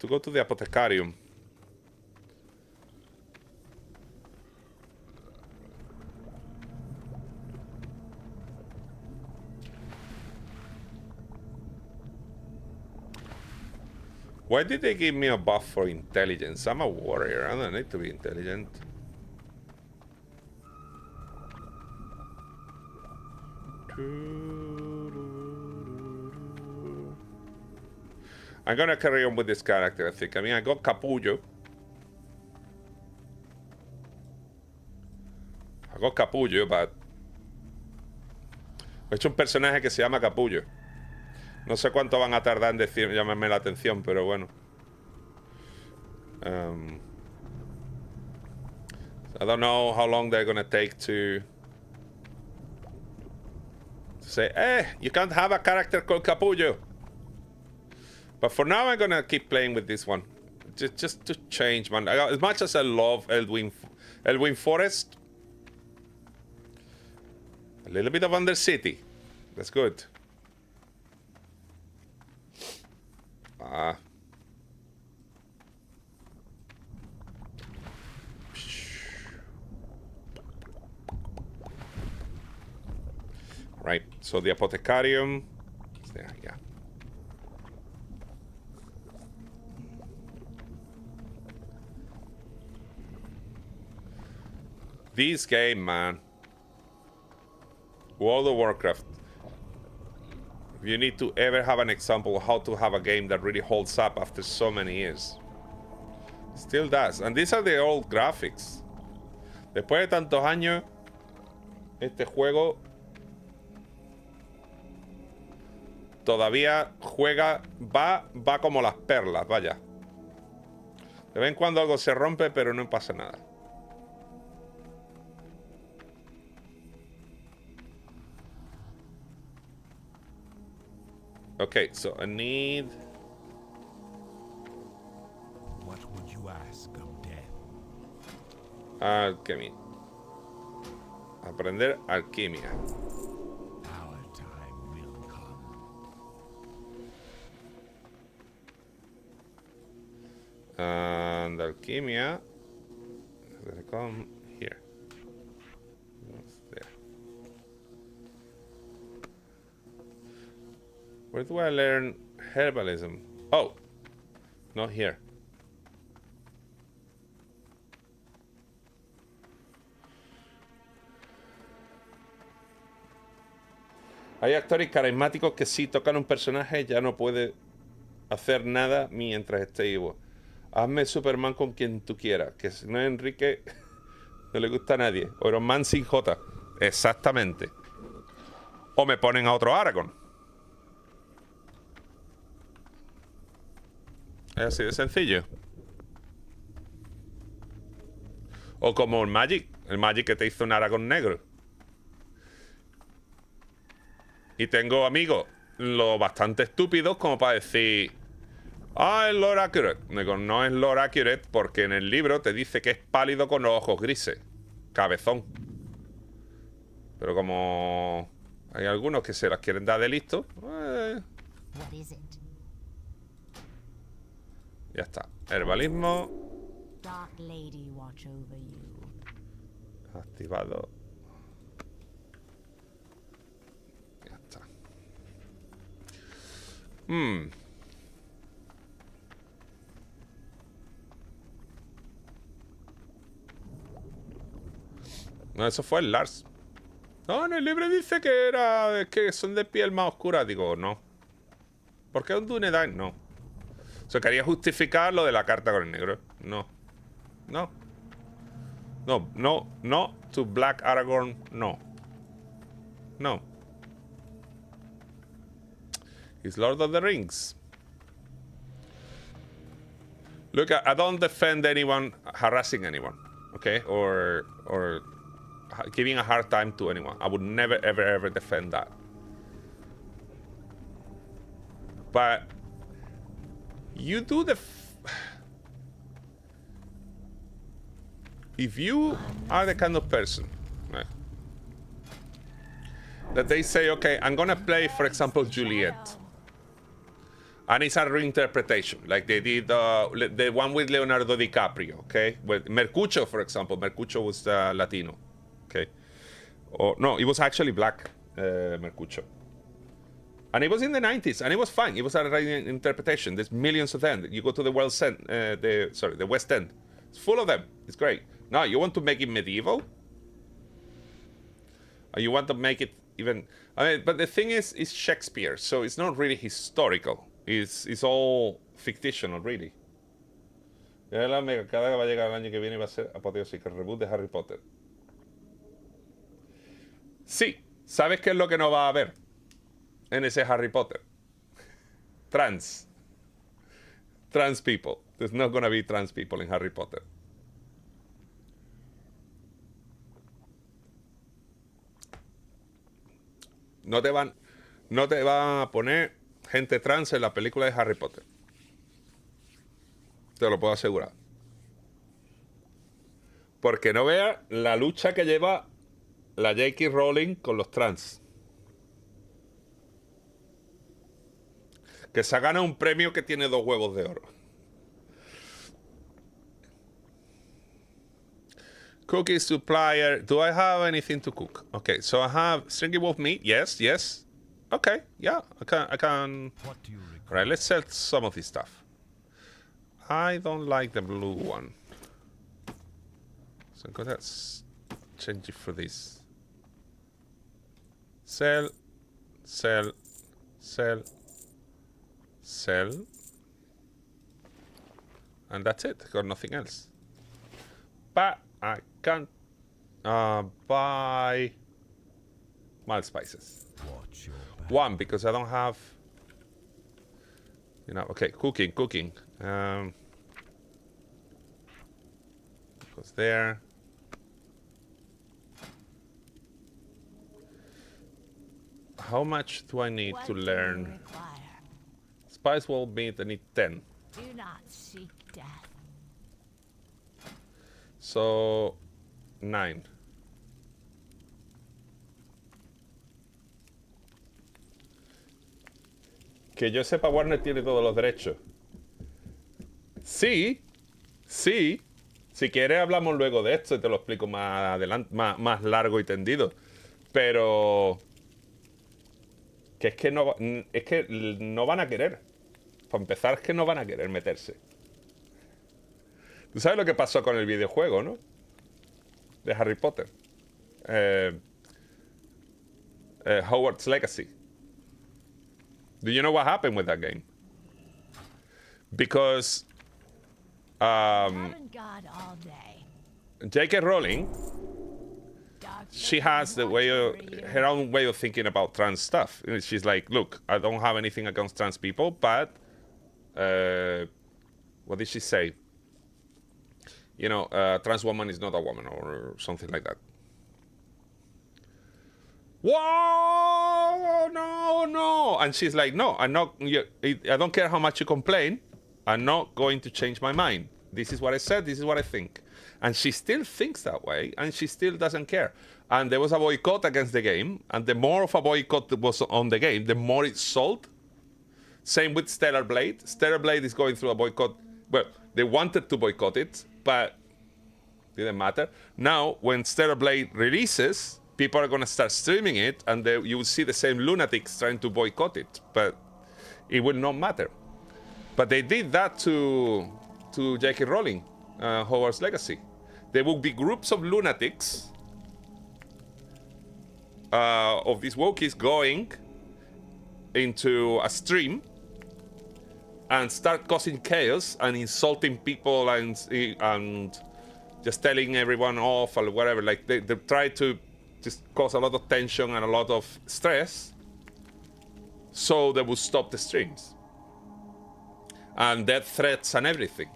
go to the apothecarium. Why did they give me a buff for intelligence? I'm a warrior. I don't need to be intelligent. I'm gonna carry on with this character, I think. I mean, I got Capullo. But he hecho un personaje que se llama Capullo. No sé cuánto van a tardar en decir, llamarme la atención, pero bueno. I don't know how long they're gonna take to say, you can't have a character called Capullo. But for now, I'm gonna keep playing with this one, just to change, man. As much as I love Elwyn Forest, a little bit of Undercity. That's good. Right, so the apothecarium is there, yeah. This game, man. World of Warcraft. If you need to ever have an example of how to have a game that really holds up after so many years. Still does. And these are the old graphics. Después de tantos años, este juego todavía juega, va como las perlas, vaya. De vez en cuando algo se rompe, pero no pasa nada. Okay, so I need... What would you ask of death? Alquimia. Aprender alquimia. Our time will come. And alquimia will come here. There. Where do I learn herbalism? Oh, not here. Hay actores carismáticos que si tocan un personaje ya no puede hacer nada mientras esté vivo. Hazme Superman con quien tú quieras, que si no es Enrique no le gusta a nadie. O Iron Man sin J. Exactamente. O me ponen a otro Aragorn. Es así de sencillo. O como el Magic que te hizo un Aragorn negro. Y tengo amigos lo bastante estúpidos como para decir, es Lord Accurate. Digo, no es Lord Accurate porque en el libro te dice que es pálido con los ojos grises. Cabezón. Pero como hay algunos que se las quieren dar de listo, What is it? ya está. Herbalismo Dark Lady watch over you. activado. Ya está. No, eso fue el Lars. No, en el libro dice que son de piel más oscura. Digo, no. ¿Por qué un Dunedain? No. O sea, quería justificar lo de la carta con el negro. No. No. No, no, no. To Black Aragorn, no. No. He's Lord of the Rings. Look, I don't defend anyone harassing anyone, okay? Or giving a hard time to anyone. I would never, ever, ever defend that. But You do the... If you are the kind of person, right, that they say, okay, I'm gonna play, for example, Juliet. And it's a reinterpretation, like they did the one with Leonardo DiCaprio, okay? With Mercucho, for example. Mercucho was Latino, okay? Or no, it was actually black, Mercucho. And it was in the 90s, and it was fine. It was a reinterpretation. There's millions of them. You go to the West End, the West End. It's full of them. It's great. Now, you want to make it medieval? Or you want to make it even... I mean, but the thing is, it's Shakespeare, so it's not really historical. It's all fictional, really. Cada que va a llegar el año que viene va a ser apoteósico, el reboot de Harry Potter. Sí, ¿sabes qué es lo que no va a haber en ese Harry Potter? Trans people. There's not gonna be trans people in Harry Potter. No te van a poner gente trans en la película de Harry Potter. Te lo puedo asegurar. Porque no veas la lucha que lleva la J.K. Rowling con los trans. Que se ha ganado un premio que tiene 2 huevos de oro. Cookie supplier. Do I have anything to cook? Okay, so I have stringy wolf meat. Yes. Okay, yeah, I can. What do you require? All right, let's sell some of this stuff. I don't like the blue one. So I'm gonna change it for this. Sell. And that's it. Got nothing else. But I can't buy mild spices. Watch your back. 1, because I don't have... okay, cooking. Goes there. How much do I need to learn? Spice will meat, I need 10. Do not seek death. So, 9. Que yo sepa, Warner tiene todos los derechos. Sí. Si quieres hablamos luego de esto y te lo explico más adelante, más largo y tendido. Pero... que es que no van a querer. Para empezar, es que no van a querer meterse. Tú sabes lo que pasó con el videojuego, ¿no? De Harry Potter. Hogwarts Legacy. Do you know what happened with that game? Because Haven't got all day. J.K. Rowling, Doctor, she has her own way of thinking about trans stuff. She's like, look, I don't have anything against trans people, but what did she say? Trans woman is not a woman, or something like that. Whoa, no. And she's like, no, I'm not. I don't care how much you complain. I'm not going to change my mind. This is what I said. This is what I think. And she still thinks that way, and she still doesn't care. And there was a boycott against the game, and the more of a boycott that was on the game, the more it sold. Same with Stellar Blade. Stellar Blade is going through a boycott. Well, they wanted to boycott it, but didn't matter. Now, when Stellar Blade releases, people are going to start streaming it, and you will see the same lunatics trying to boycott it, but it will not matter. But they did that to J.K. Rowling, Hogwarts Legacy. There will be groups of lunatics of these wokies going into a stream and start causing chaos and insulting people and just telling everyone off or whatever. Like they try to just cause a lot of tension and a lot of stress, so they will stop the streams and death threats and everything.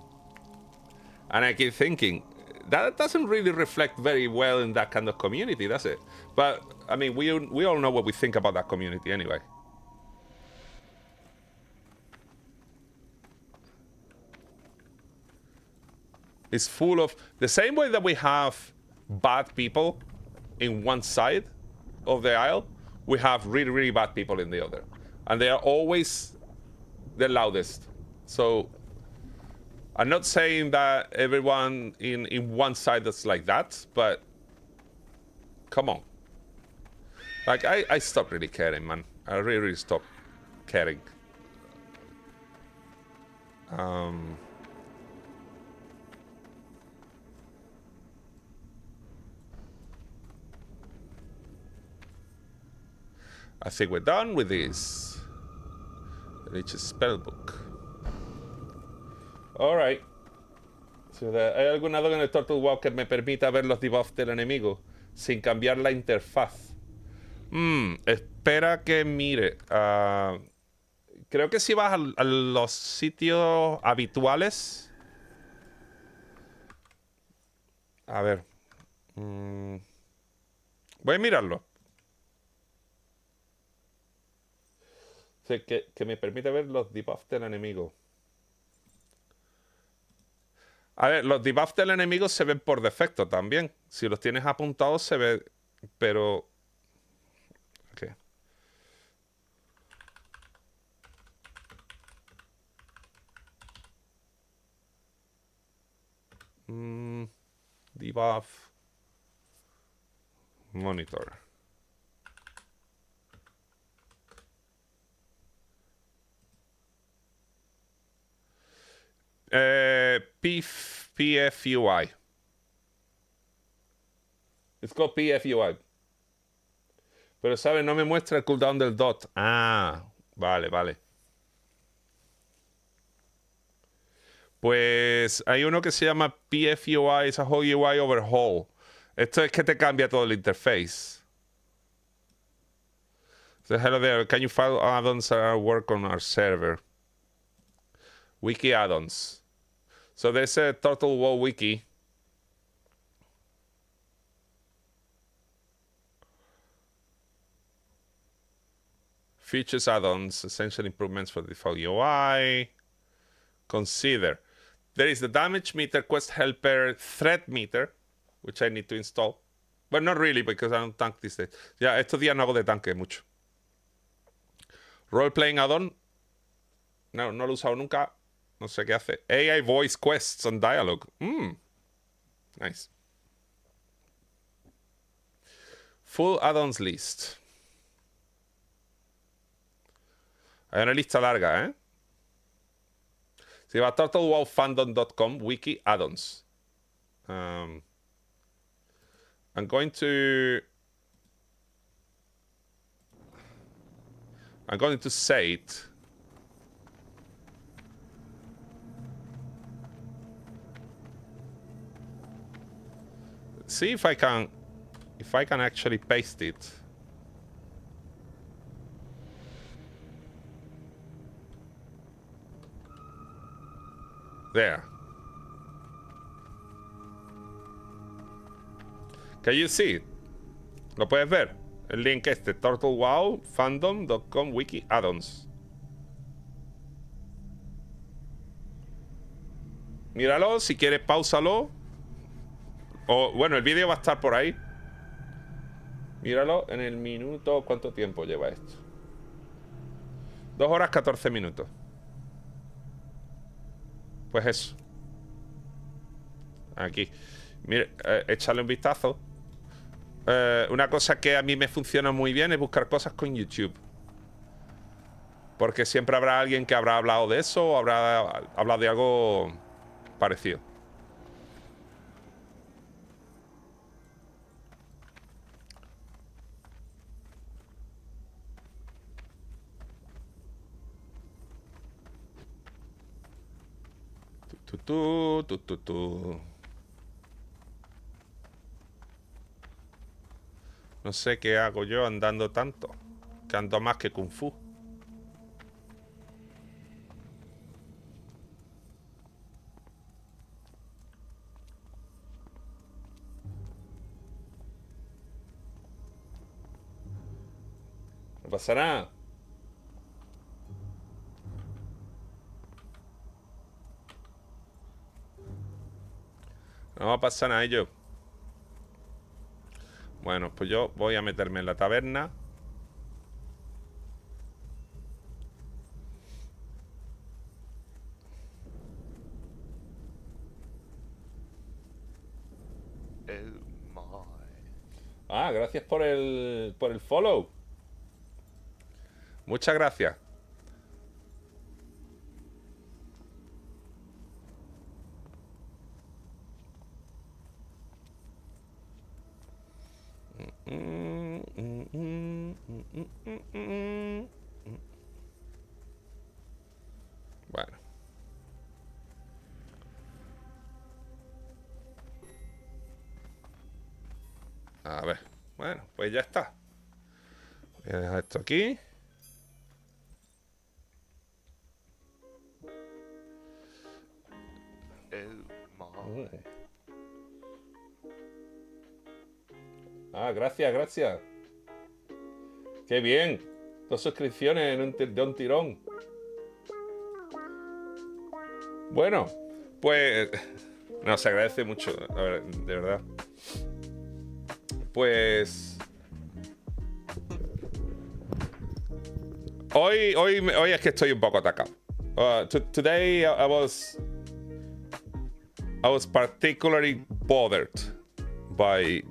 And I keep thinking that doesn't really reflect very well in that kind of community, does it? But I mean, we all know what we think about that community anyway. is full of the same way that we have bad people in one side of the aisle, we have really, really bad people in the other. And they are always the loudest. So I'm not saying that everyone in one side that's like that, but come on. Like, I stopped really caring, man. I really, really stopped caring. I think we're done with this. Reach a spellbook. Alright. ¿Hay algún addon en el Turtle WoW que me permita ver los debuffs del enemigo sin cambiar la interfaz? Espera que mire. Creo que si vas a los sitios habituales. A ver. Voy a mirarlo. Sí, que me permite ver los debuffs del enemigo. A ver, los debuffs del enemigo se ven por defecto también. Si los tienes apuntados se ve, pero... Ok. Debuff. Monitor. PFUI. It's called PFUI. Pero, ¿sabes? No me muestra el cooldown del dot. Ah, vale, vale. Pues hay uno que se llama PFUI, es a whole UI overhaul. Esto es que te cambia todo el interface. So, hello there, can you file add-ons that work on our server? Wiki add-ons. So there's a Turtle WoW wiki. Features add-ons, essential improvements for the default UI. Consider. There is the damage meter, quest helper, threat meter, which I need to install. But not really, because I don't tank these days. Ya, estos días no hago de tanque mucho. Role-playing add-on. No lo he usado nunca. No sé qué hace. AI voice quests and dialogue. Nice. Full add-ons list. Hay una lista larga, ¿eh? Si va a turtlewowfandom.com, wiki add-ons. I'm going to say it. See if I can actually paste it. There. Can you see it? ¿Lo puedes ver? El link este, turtlewowfandom.com wiki add-ons. Míralo, si quieres pausalo. O, bueno, el vídeo va a estar por ahí. Míralo en el minuto. ¿Cuánto tiempo lleva esto? 2 horas 14 minutos. Pues eso. Aquí. Mira, échale un vistazo. Una cosa que a mí me funciona muy bien es buscar cosas con YouTube. Porque siempre habrá alguien que habrá hablado de eso o habrá hablado de algo parecido. No sé qué hago yo andando tanto. Que ando más que Kung Fu. No pasa nada. No pasa nada, yo. Bueno, pues yo voy a meterme en la taberna. Ah, gracias por el follow. Muchas gracias. Bueno. A ver. Bueno, pues ya está. Voy a dejar esto aquí. Ah, gracias, gracias. Qué bien. 2 suscripciones de un tirón. Bueno, pues... No, se agradece mucho, a ver, de verdad. Pues... Hoy es que estoy un poco atacado. Today I was particularly bothered by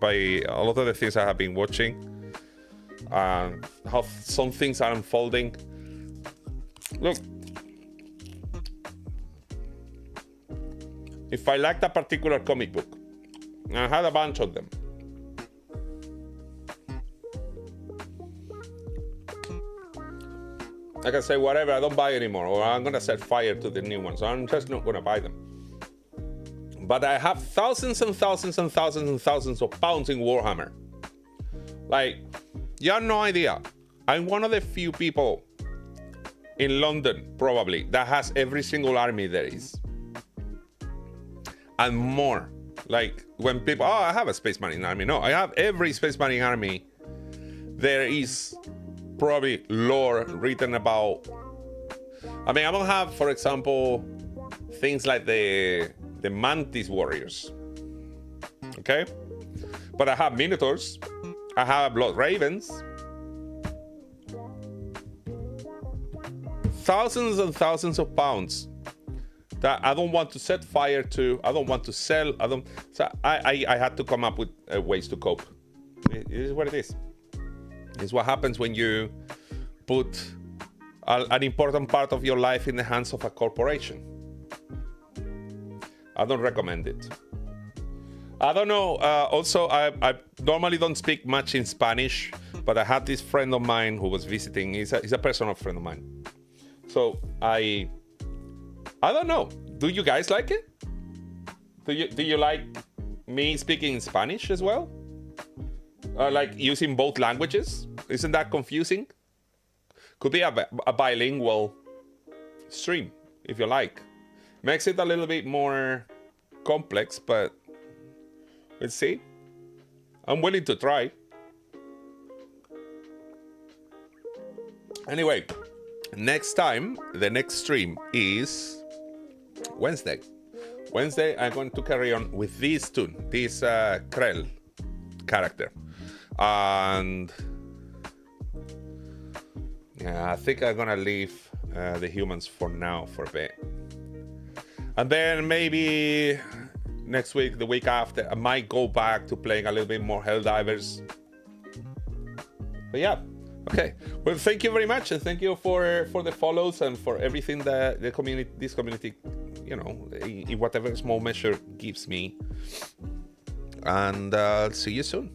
a lot of the things I have been watching, and how some things are unfolding. Look, if I liked a particular comic book, and I had a bunch of them, I can say whatever, I don't buy anymore, or I'm gonna set fire to the new ones, so I'm just not gonna buy them. But I have thousands and thousands and thousands and thousands of pounds in Warhammer. Like, you have no idea. I'm one of the few people in London, probably, that has every single army there is. And more. Like, when people, oh, I have a Space Marine army. No, I have every Space Marine army. There is probably lore written about. I mean, I don't have, for example, things like the Mantis warriors. Okay? But I have Minotaurs. I have Blood Ravens. Thousands and thousands of pounds that I don't want to set fire to. I don't want to sell. So I had to come up with ways to cope. It is what it is. It's what happens when you put an important part of your life in the hands of a corporation. I don't recommend it. I don't know. Also, I normally don't speak much in Spanish, but I had this friend of mine who was visiting. He's a personal friend of mine. So I don't know. Do you guys like it? Do you like me speaking in Spanish as well? Like using both languages? Isn't that confusing? Could be a bilingual stream, if you like. Makes it a little bit more complex, but let's see. I'm willing to try. Anyway, next time, the next stream is Wednesday. Wednesday, I'm going to carry on with this tune, this Krell character. And yeah, I think I'm gonna leave the humans for now for a bit. And then maybe next week, the week after, I might go back to playing a little bit more Helldivers. But yeah, okay. Well, thank you very much, and thank you for the follows and for everything that this community, you know, in whatever small measure gives me. And I'll see you soon.